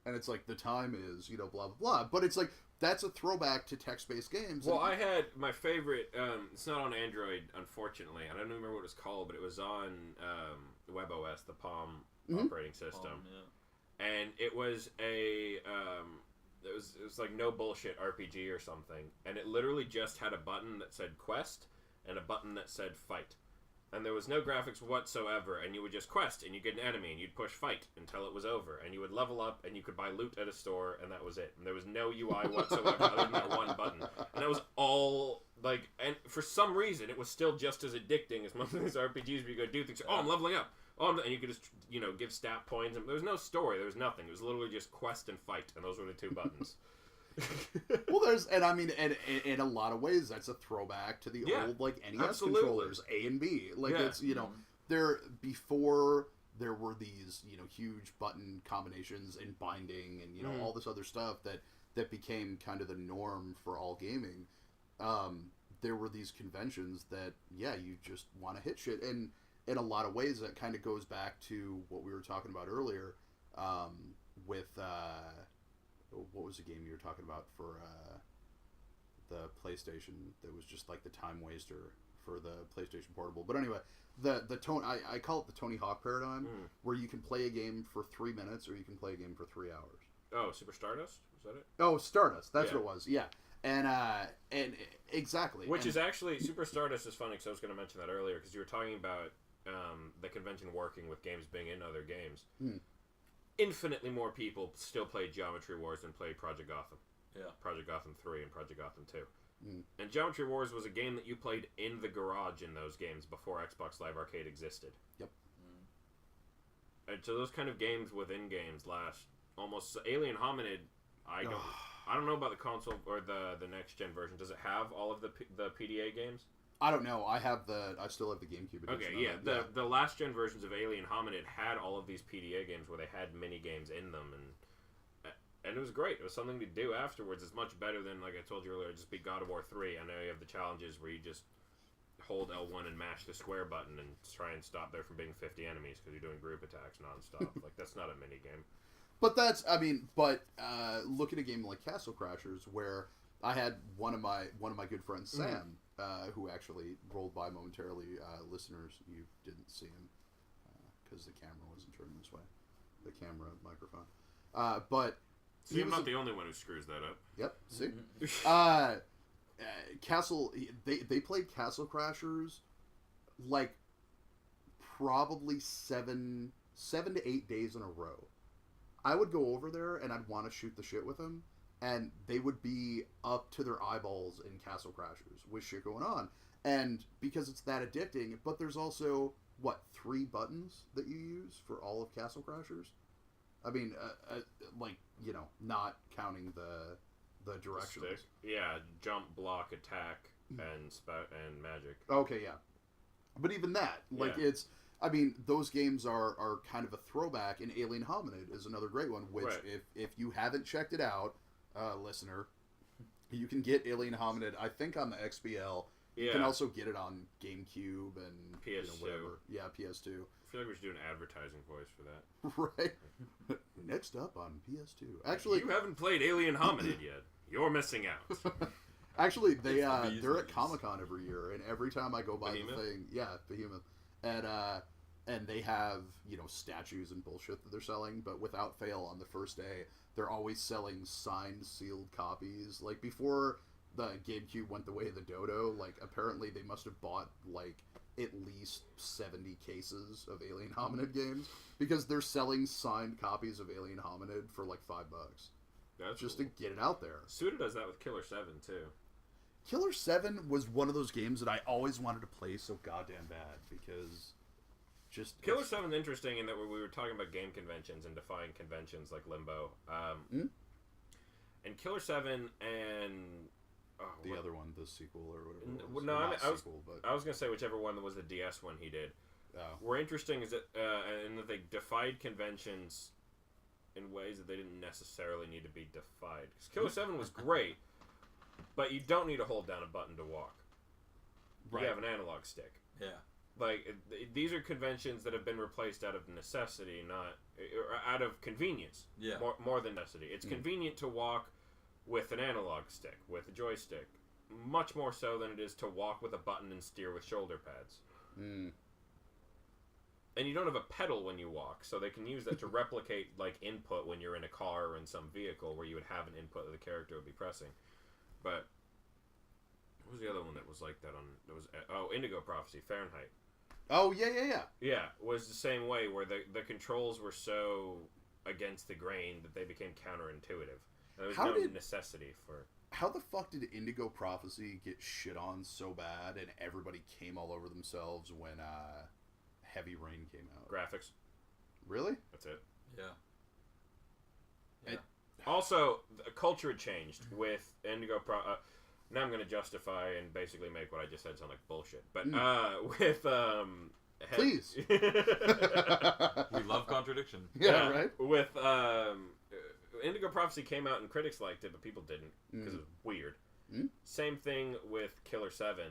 And it's like, the time is, blah, blah, blah. But it's like, that's a throwback to text-based games. Well, I had my favorite, it's not on Android, unfortunately. I don't even remember what it was called, but it was on WebOS, the Palm operating system. Palm, yeah. And it was it was like no bullshit RPG or something. And it literally just had a button that said quest and a button that said fight. And there was no graphics whatsoever, and you would just quest, and you'd get an enemy, and you'd push fight until it was over, and you would level up, and you could buy loot at a store, and that was it. And there was no UI whatsoever other than that one button. And it was all, like, and for some reason, it was still just as addicting as most of these RPGs where you go do things, I'm leveling up, and you could just, give stat points, and there was no story, there was nothing. It was literally just quest and fight, and those were the two buttons. Well, and in a lot of ways, that's a throwback to the old, like, NES controllers, A and B. Like, it's, there, before there were these, huge button combinations and binding and, all this other stuff that became kind of the norm for all gaming, there were these conventions that, you just want to hit shit. And in a lot of ways, that kind of goes back to what we were talking about earlier, with, what was the game you were talking about for the PlayStation that was just like the time waster for the PlayStation Portable? But anyway, the Tony, I call it the Tony Hawk paradigm, where you can play a game for 3 minutes or you can play a game for 3 hours. Oh, Super Stardust? Was that it? Oh, Stardust. That's what it was. Yeah. And exactly. Which is actually, Super Stardust is funny because I was going to mention that earlier because you were talking about the convention working with games being in other games. Infinitely more people still play Geometry Wars than play Project Gotham. Yeah. Project Gotham 3 and Project Gotham 2. And Geometry Wars was a game that you played in the garage in those games before Xbox Live Arcade existed. Yep. And so those kind of games within games last almost... Alien Hominid, I don't know about the console or the next gen version. Does it have all of the PDA games? I don't know. I still have the GameCube edition. Okay, yeah. The last gen versions of Alien Hominid had all of these PDA games where they had mini games in them, and it was great. It was something to do afterwards. It's much better than, like I told you earlier, just beat God of War 3. I know you have the challenges where you just hold L1 and mash the square button and try and stop there from being 50 enemies because you're doing group attacks nonstop. Like, that's not a mini game. But look at a game like Castle Crashers, where I had one of my good friends, Sam, who actually rolled by momentarily. Listeners, you didn't see him because the camera wasn't turned this way. The camera microphone. But see, I'm not the only one who screws that up. Yep. See. Castle. They played Castle Crashers like probably 7 to 8 days in a row. I would go over there and I'd want to shoot the shit with them. And they would be up to their eyeballs in Castle Crashers with shit going on. And because it's that addicting, but there's also, 3 buttons that you use for all of Castle Crashers? I mean, not counting the directions. Stick. Yeah, jump, block, attack, and magic. Okay, yeah. But even that, like, it's... I mean, those games are kind of a throwback, and Alien Hominid is another great one, which, if you haven't checked it out, listener, you can get Alien Hominid, I think, on the XBL. You can also get it on GameCube and PS2. Whatever. Yeah, PS2. I feel like we should do an advertising voice for that. Right. Next up on PS2. Actually, if you haven't played Alien Hominid yet, you're missing out. Actually, they're at Comic-Con every year, and every time I go by the thing, Behemoth, and they have, statues and bullshit that they're selling, but without fail, on the first day, they're always selling signed, sealed copies. Like, before the GameCube went the way of the dodo, like, apparently they must have bought, like, at least 70 cases of Alien Hominid games, because they're selling signed copies of Alien Hominid for, like, $5. That's just cool. To get it out there. Suda does that with Killer 7, too. Killer 7 was one of those games that I always wanted to play so goddamn bad, because Killer 7's interesting in that we were talking about game conventions and defying conventions like Limbo. And Killer 7 and... the other one, the sequel or whatever it was. No, I was going to say whichever one was the DS one he did. Were interesting is that, in that they defied conventions in ways that they didn't necessarily need to be defied. Because Killer 7 was great, but you don't need to hold down a button to walk. Right. You have an analog stick. Yeah. Like, these are conventions that have been replaced out of necessity, not... or out of convenience. Yeah. More than necessity. It's convenient to walk with an analog stick, with a joystick. Much more so than it is to walk with a button and steer with shoulder pads. And you don't have a pedal when you walk, so they can use that to replicate, like, input when you're in a car or in some vehicle where you would have an input that the character would be pressing. But what was the other one that was like that Indigo Prophecy, Fahrenheit. Oh, yeah. Yeah, was the same way, where the controls were so against the grain that they became counterintuitive. There was no necessity for... How the fuck did Indigo Prophecy get shit on so bad and everybody came all over themselves when Heavy Rain came out? Graphics. Really? That's it. Yeah. Also, the culture had changed with Indigo now I'm going to justify and basically make what I just said sound like bullshit. But with... Please. We love contradiction. Yeah, right? With... Indigo Prophecy came out and critics liked it, but people didn't because it was weird. Same thing with Killer 7.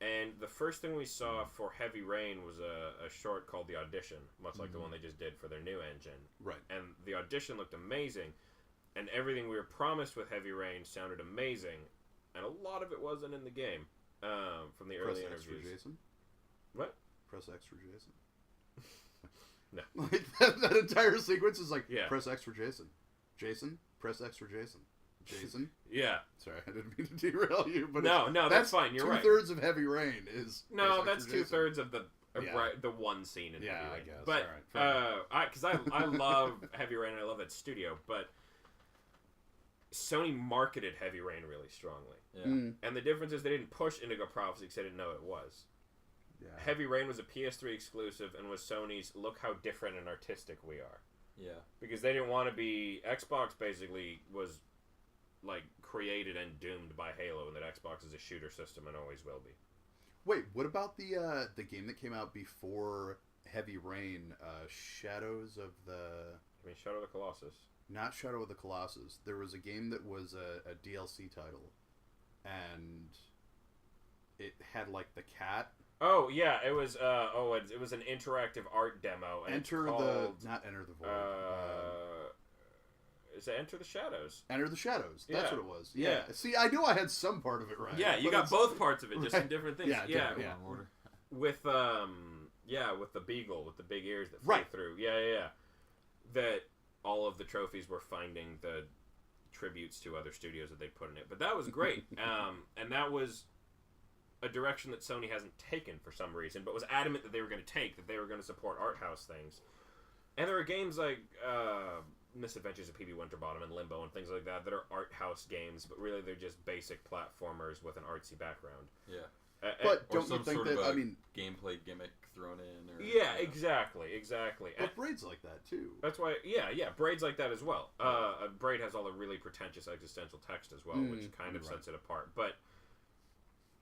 And the first thing we saw for Heavy Rain was a short called The Audition, much like the one they just did for their new engine. Right. And The Audition looked amazing, and everything we were promised with Heavy Rain sounded amazing, and a lot of it wasn't in the game from the early interviews. Press X for Jason? What? Press X for Jason? No. Like, that entire sequence is like, press X for Jason. Jason, press X for Jason. Jason? Yeah. Sorry, I didn't mean to derail you, but no, that's fine. You're right. 2/3 of Heavy Rain is. No, that's 2/3 of the the one scene in Heavy Rain. I guess. But all right, because I love Heavy Rain and I love that studio, but Sony marketed Heavy Rain really strongly. Yeah. And the difference is they didn't push Indigo Prophecy because they didn't know it was. Yeah. Heavy Rain was a PS3 exclusive and was Sony's look how different and artistic we are. Yeah. Because they didn't want to be... Xbox basically was like created and doomed by Halo, and that Xbox is a shooter system and always will be. Wait, what about the game that came out before Heavy Rain? Shadows of the... I mean, Shadow of the Colossus. Not Shadow of the Colossus. There was a game that was a DLC title, and it had like the cat. Oh yeah, it was. It was an interactive art demo. And not Enter the Void. Is it Enter the Shadows? Enter the Shadows. That's what it was. Yeah. See, I knew I had some part of it right. Yeah, you got both parts of it, just in different things. Yeah. With with the beagle with the big ears that flew through. Yeah. That all of the trophies were finding the tributes to other studios that they put in it. But that was great. And that was a direction that Sony hasn't taken for some reason, but was adamant that they were going to take, that they were going to support art house things. And there are games like Misadventures of P.B. Winterbottom and Limbo and things like that are art house games, but really they're just basic platformers with an artsy background. Yeah. But Or don't you some think sort that, of a I mean... gameplay gimmick thrown in. Or, Yeah, exactly. But Braid's like that, too. That's why, Braid's like that as well. Braid has all the really pretentious existential text as well, which kind of sets it apart. But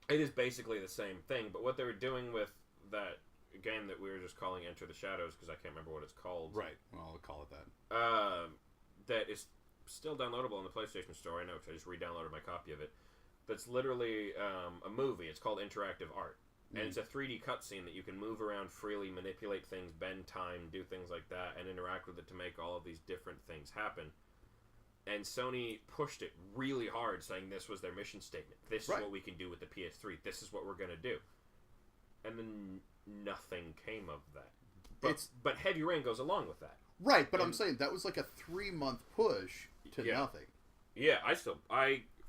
it is basically the same thing. But what they were doing with that game that we were just calling Enter the Shadows, because I can't remember what it's called. Right. Well, I'll call it that. That is still downloadable on the PlayStation Store. I know, because I just re-downloaded my copy of it. That's literally a movie. It's called Interactive Art. And it's a 3D cutscene that you can move around freely, manipulate things, bend time, do things like that, and interact with it to make all of these different things happen. And Sony pushed it really hard, saying this was their mission statement. This is what we can do with the PS3. This is what we're going to do. And then nothing came of that. But Heavy Rain goes along with that. Right, but I'm saying that was like a 3-month push to nothing. Yeah,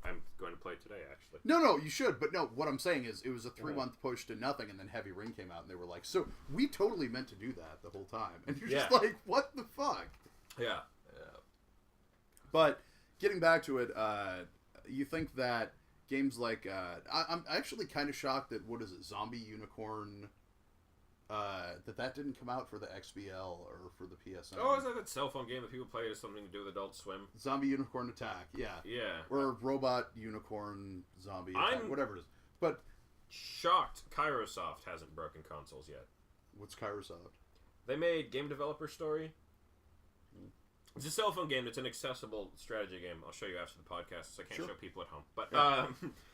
I'm going to play it today, actually. No, you should. But no, what I'm saying is it was a 3-month push to nothing, and then Heavy Rain came out, and they were like, so we totally meant to do that the whole time. And you're just like, what the fuck? Yeah. But getting back to it, you think that games like... I'm actually kind of shocked that, what is it, Zombie Unicorn... that didn't come out for the XBL or for the PSN. Oh, is that cell phone game that people play as something to do with Adult Swim? Zombie Unicorn Attack, yeah. Yeah. Or Robot Unicorn Zombie Attack, whatever it is. But shocked Kairosoft hasn't broken consoles yet. What's Kairosoft? They made Game Developer Story. It's a cell phone game that's an accessible strategy game. I'll show you after the podcast, so I can't show people at home. But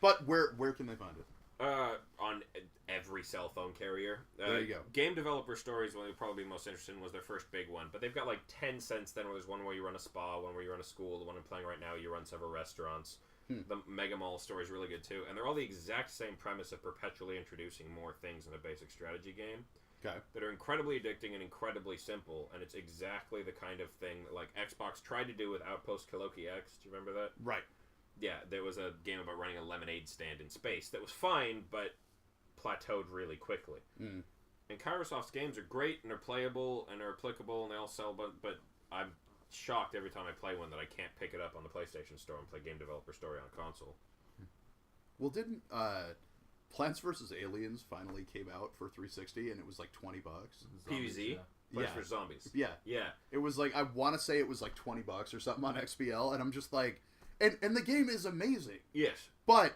but where can they find it? On every cell phone carrier. There you go. Game Developer Stories, one you'll probably be most interested in, was their first big one. But they've got like 10 since then, where there's one where you run a spa, one where you run a school, the one I'm playing right now, you run several restaurants. The Mega Mall story is really good too. And they're all the exact same premise of perpetually introducing more things in a basic strategy game. Okay. That are incredibly addicting and incredibly simple. And it's exactly the kind of thing that like Xbox tried to do with Outpost Kiloki X. Do you remember that? Right. Yeah, there was a game about running a lemonade stand in space that was fine, but plateaued really quickly. And Kairosoft's games are great, and they're playable, and they're applicable, and they all sell, but I'm shocked every time I play one that I can't pick it up on the PlayStation Store and play Game Developer Story on a console. Well, didn't Plants vs. Aliens finally came out for 360, and it was like $20? PvZ? Plants vs. Zombies. Yeah. Yeah. It was like, I want to say it was like $20 or something on XBL, and I'm just like... And the game is amazing. Yes. But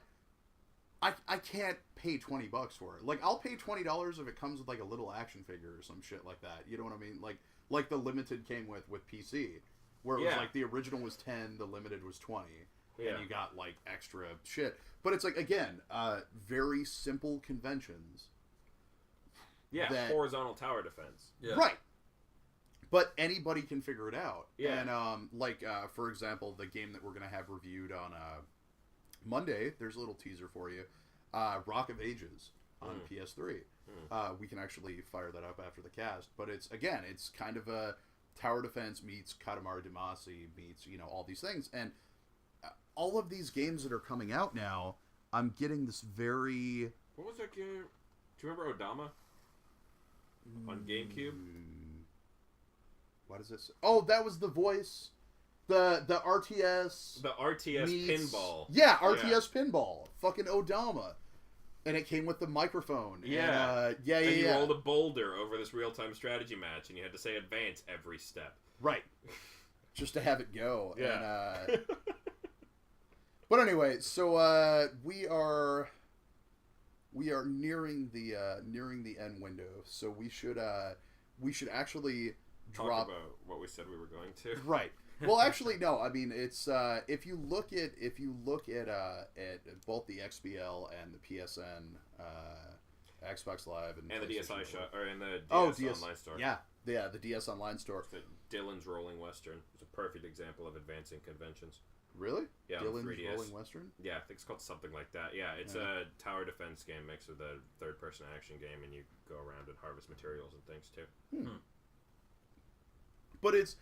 I can't pay $20 for it. Like, I'll pay $20 if it comes with like a little action figure or some shit like that. You know what I mean? Like the limited came with PC, where it was like the original was 10, the limited was 20, and you got like extra shit. But it's like, again, very simple conventions. Yeah, horizontal tower defense. Yeah. Right. But anybody can figure it out. Yeah. And, for example, the game that we're going to have reviewed on Monday, there's a little teaser for you, Rock of Ages on PS3. We can actually fire that up after the cast. But it's kind of a tower defense meets Katamari Damacy meets, all these things. And all of these games that are coming out now, I'm getting this very... What was that game? Do you remember Odama? On GameCube? What is this? Oh, that was the voice. The RTS. The RTS meets, pinball. Yeah, RTS pinball. Fucking Odama. And it came with the microphone. Yeah. And, you rolled a boulder over this real-time strategy match, and you had to say advance every step. Right. Just to have it go. Yeah. And, but anyway, so we are nearing the end window. So we should actually talk about what we said we were going to. Right. Well, actually, no. I mean, it's if you look at both the XBL and the PSN, Xbox Live, and the DSi shop, or in the DS Online store. Yeah, the DS Online store. Dylan's Rolling Western is a perfect example of advancing conventions. Really? Yeah, Dylan's 3DS. Rolling Western. Yeah, I think it's called something like that. Yeah, it's a tower defense game mixed with a third-person action game, and you go around and harvest materials and things too. But it's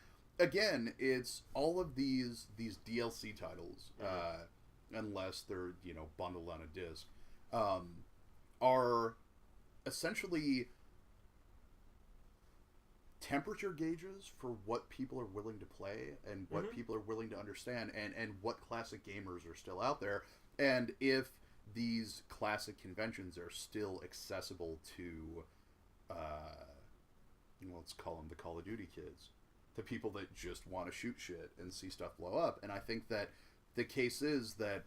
all of these DLC titles, unless they're bundled on a disc, are essentially temperature gauges for what people are willing to play and what people are willing to understand, and what classic gamers are still out there. And if these classic conventions are still accessible to, let's call them the Call of Duty kids, the people that just want to shoot shit and see stuff blow up. And I think that the case is that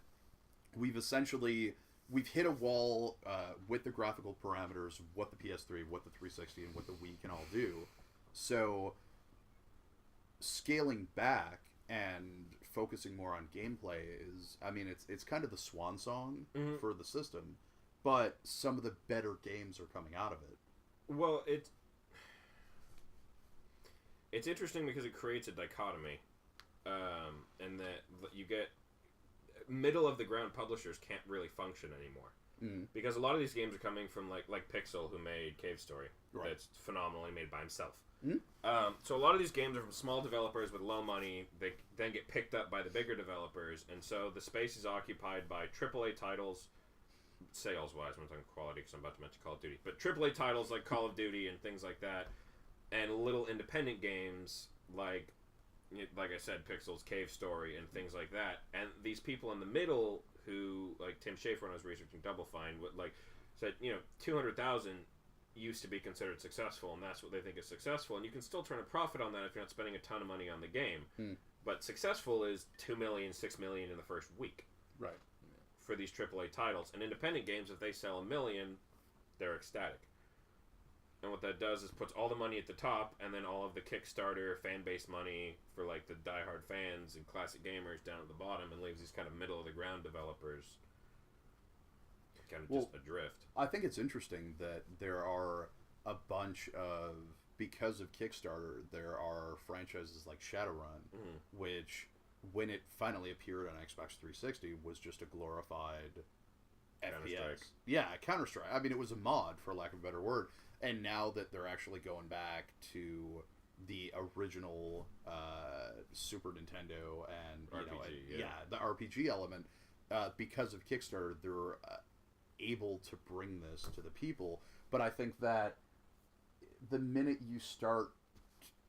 we've hit a wall with the graphical parameters of what the PS3, what the 360, and what the Wii can all do. So scaling back and focusing more on gameplay is, I mean, it's kind of the swan song for the system, but some of the better games are coming out of it. Well, it's interesting because it creates a dichotomy, and that you get middle of the ground publishers can't really function anymore because a lot of these games are coming from like Pixel, who made Cave Story, right. That's phenomenally made by himself. So a lot of these games are from small developers with low money. They then get picked up by the bigger developers, and so the space is occupied by AAA titles. Sales-wise, I'm not talking quality because I'm about to mention Call of Duty, but AAA titles like Call of Duty and things like that, and little independent games like I said, Pixel's Cave Story and things like that. And these people in the middle who, like Tim Schafer when I was researching Double Fine, said, 200,000 used to be considered successful, and that's what they think is successful. And you can still turn a profit on that if you're not spending a ton of money on the game. But successful is 2 million, 6 million in the first week. Right. For these AAA titles. And independent games, if they sell 1 million, they're ecstatic. And what that does is puts all the money at the top, and then all of the Kickstarter fan-based money for like the diehard fans and classic gamers down at the bottom, and leaves these kind of middle-of-the-ground developers kind of just adrift. I think it's interesting that there are a bunch of, because of Kickstarter, there are franchises like Shadowrun, which, when it finally appeared on Xbox 360, was just a glorified FPS. Yeah, Counter-Strike. I mean, it was a mod, for lack of a better word. And now that they're actually going back to the original Super Nintendo and RPG, the RPG element, because of Kickstarter, they're able to bring this to the people. But I think that the minute you start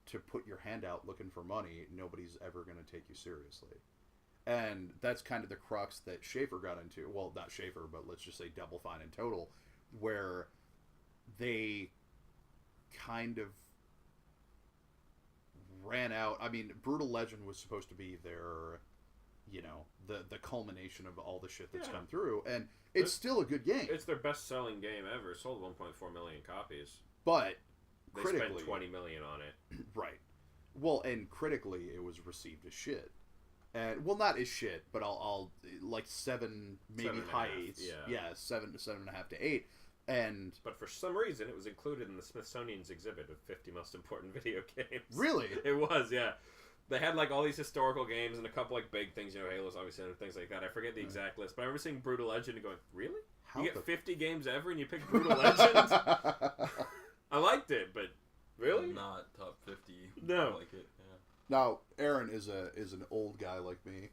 to put your hand out looking for money, nobody's ever going to take you seriously. And that's kind of the crux that Schafer got into. Well, not Schafer, but let's just say Double Fine in total, where they kind of ran out. I mean, Brutal Legend was supposed to be their, the culmination of all the shit that's come through, and it's still a good game. It's their best-selling game ever. It sold 1.4 million copies. But they critically, spent 20 million on it. Right. Well, and critically, it was received as shit. And not as shit, but I'll like 7, maybe high 8s. Yeah, 7 to 7.5 to 8. But for some reason, it was included in the Smithsonian's exhibit of 50 most important video games. Really? It was, yeah. They had like all these historical games and a couple like big things, Halo's obviously and things like that. I forget the exact list, but I remember seeing Brutal Legend and going, really? You get 50 games ever and you pick Brutal Legend? I liked it, but really? Not top 50. No. I like it. Yeah. Now, Aaron is an old guy like me.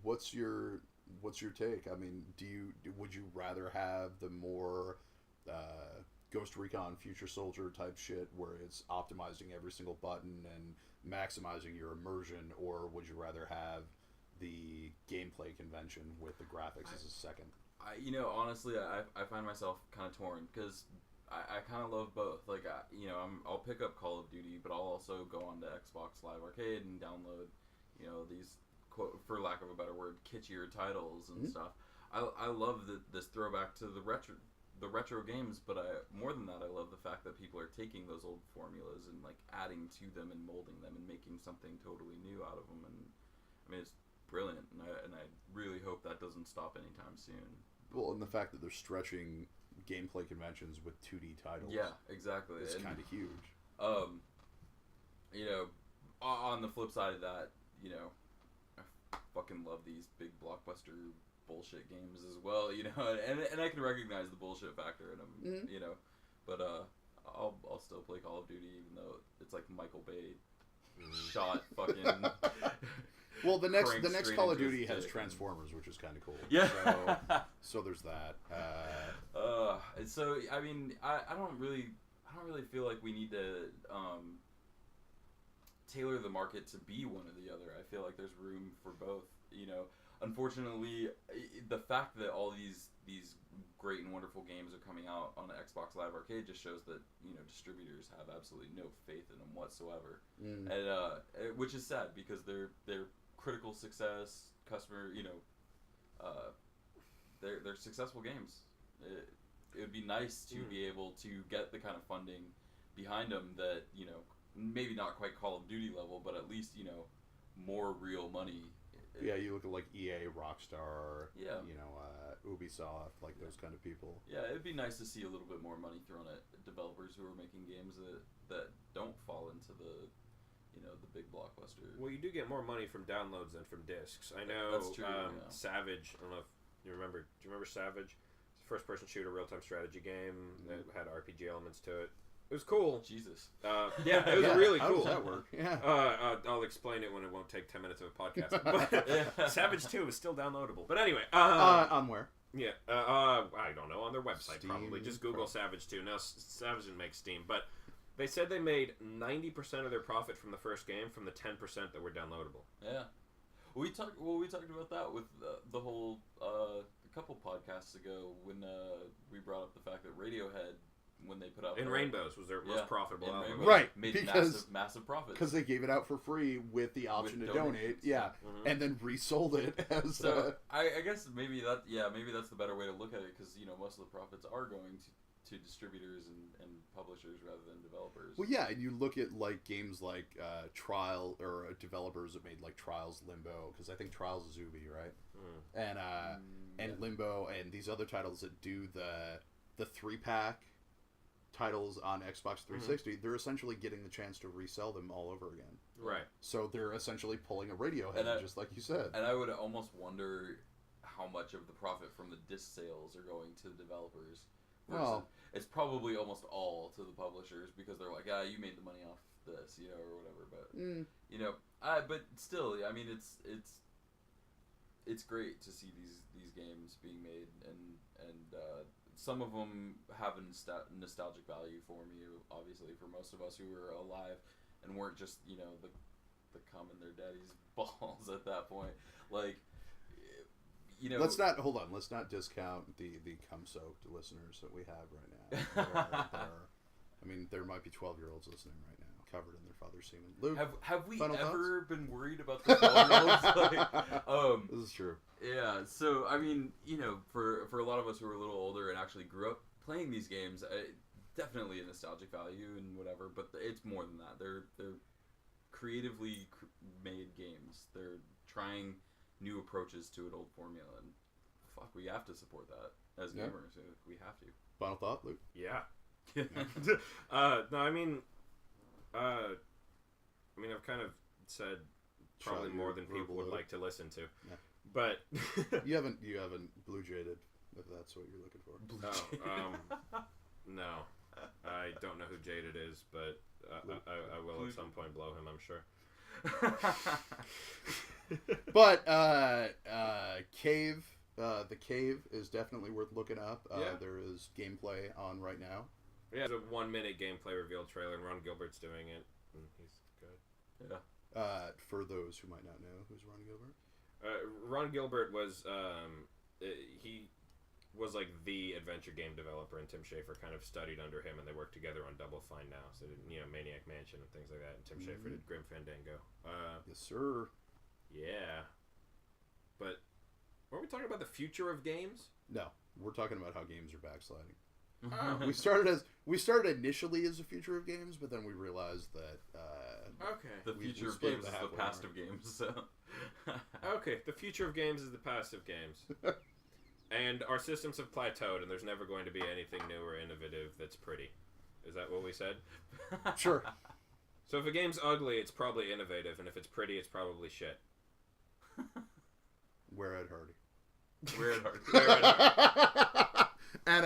What's your take? I mean, would you rather have the more Ghost Recon Future Soldier type shit where it's optimizing every single button and maximizing your immersion, or would you rather have the gameplay convention with the graphics as a second? Honestly, I find myself kind of torn because I kind of love both. Like, I'll pick up Call of Duty, but I'll also go on to Xbox Live Arcade and download, these, quote, for lack of a better word, kitschier titles and stuff. I love this throwback to the retro games, but more than that, I love the fact that people are taking those old formulas and like adding to them and molding them and making something totally new out of them. And I mean, it's brilliant, and I really hope that doesn't stop anytime soon. Well, and the fact that they're stretching gameplay conventions with 2D titles. Yeah, exactly. It's kind of huge. On the flip side of that, I fucking love these big blockbuster bullshit games as well, and I can recognize the bullshit factor in them, but I'll still play Call of Duty even though it's like Michael Bay shot fucking. Well, the next Call of Duty has Transformers, which is kind of cool. Yeah. So there's that. And so I mean, I don't really feel like we need to tailor the market to be one or the other. I feel like there's room for both. unfortunately, the fact that all these great and wonderful games are coming out on Xbox Live Arcade just shows that distributors have absolutely no faith in them whatsoever, and which is sad because they're critical success customer. They're successful games. It would be nice to be able to get the kind of funding behind them that maybe not quite Call of Duty level, but at least more real money. Yeah, you look at like EA, Rockstar, Ubisoft, like those kind of people. Yeah, it'd be nice to see a little bit more money thrown at developers who are making games that don't fall into the the big blockbuster. Well, you do get more money from downloads than from discs. I know. That's true. Savage. I don't know if you remember. Do you remember Savage? It's a first-person shooter, real-time strategy game that had RPG elements to it. It was cool. Jesus. Yeah, it was really How cool. does that work? Yeah. I'll explain it when it won't take 10 minutes of a podcast. But Savage 2 is still downloadable. But anyway. On where? Yeah. I don't know. On their website, Steam, probably. Just Google Savage 2. No, Savage didn't make Steam. But they said they made 90% of their profit from the first game from the 10% that were downloadable. Yeah. We talked about that with the whole a couple podcasts ago when we brought up the fact that Radiohead, when they put out Rainbows was their most profitable album. Rainbows, Right, made because massive profits. Because they gave it out for free with the option to donate. Yeah, and then resold it as. So I guess maybe that's the better way to look at it, because most of the profits are going to distributors and publishers rather than developers. Well, yeah, and you look at like games like Trial, or developers that made like Trials, Limbo, because I think Trials is Ubi, right? And Limbo and these other titles that do the 3-pack titles on Xbox 360, they're essentially getting the chance to resell them all over again. Right. So they're essentially pulling a Radiohead, just like you said. And I would almost wonder how much of the profit from the disc sales are going to the developers. Well, it's probably almost all to the publishers, because they're like, you made the money off this, or whatever. But but still, I mean, it's great to see these games being made, and some of them have a nostalgic value for me. Obviously, for most of us who were alive and weren't just the cum in their daddy's balls at that point, like. Let's not discount the cum-soaked listeners that we have right now. I mean, there might be 12-year-olds listening right now, covered in their father's semen. Luke, have we final ever thoughts? been worried about the 12-year-olds? This is true. Yeah. So I mean, for a lot of us who are a little older and actually grew up playing these games, definitely a nostalgic value and whatever. But it's more than that. They're creatively made games. They're trying new approaches to an old formula, and we have to support that as gamers. We have to. Final thought, Luke? Yeah. No, I mean, I've kind of said probably more than people would like to listen to, but you haven't blue jaded, if that's what you're looking for. No, I don't know who Jaded is, but I will at some point blow him, I'm sure. But the Cave is definitely worth looking up. There is gameplay on right now. Yeah, it's a 1-minute gameplay reveal trailer, and Ron Gilbert's doing it, and he's good. Yeah. For those who might not know, who's Ron Gilbert? Ron Gilbert was he was like the adventure game developer, and Tim Schafer kind of studied under him, and they worked together on Double Fine now. So Maniac Mansion and things like that. And Tim Schafer did Grim Fandango. Yes, sir. Yeah, but weren't we talking about the future of games? No, we're talking about how games are backsliding. We started initially as the future of games, but then we realized that the future of games is the past of games. So okay, the future of games is the past of games. And our systems have plateaued, and there's never going to be anything new or innovative that's pretty. Is that what we said? Sure. So if a game's ugly, it's probably innovative, and if it's pretty, it's probably shit. We're Ed Hardy. We're Ed Hardy. And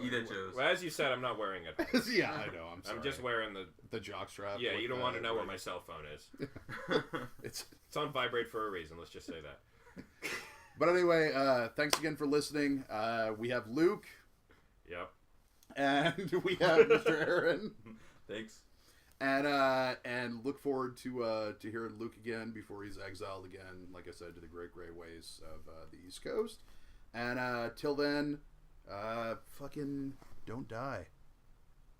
eat at Joe's. Well, as you said, I'm not wearing it. Yeah, I know. I'm sorry. I'm just wearing the jockstrap. Yeah, you don't want to know where my cell phone is. It's on vibrate for a reason. Let's just say that. But anyway, thanks again for listening. We have Luke. Yep. And we have Mr. Aaron. Thanks. And look forward to hearing Luke again before he's exiled again, like I said, to the great gray ways of the East Coast. And till then, fucking don't die.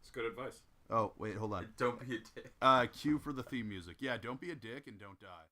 It's good advice. Oh, wait, hold on. Don't be a dick. Cue for the theme music. Yeah, don't be a dick and don't die.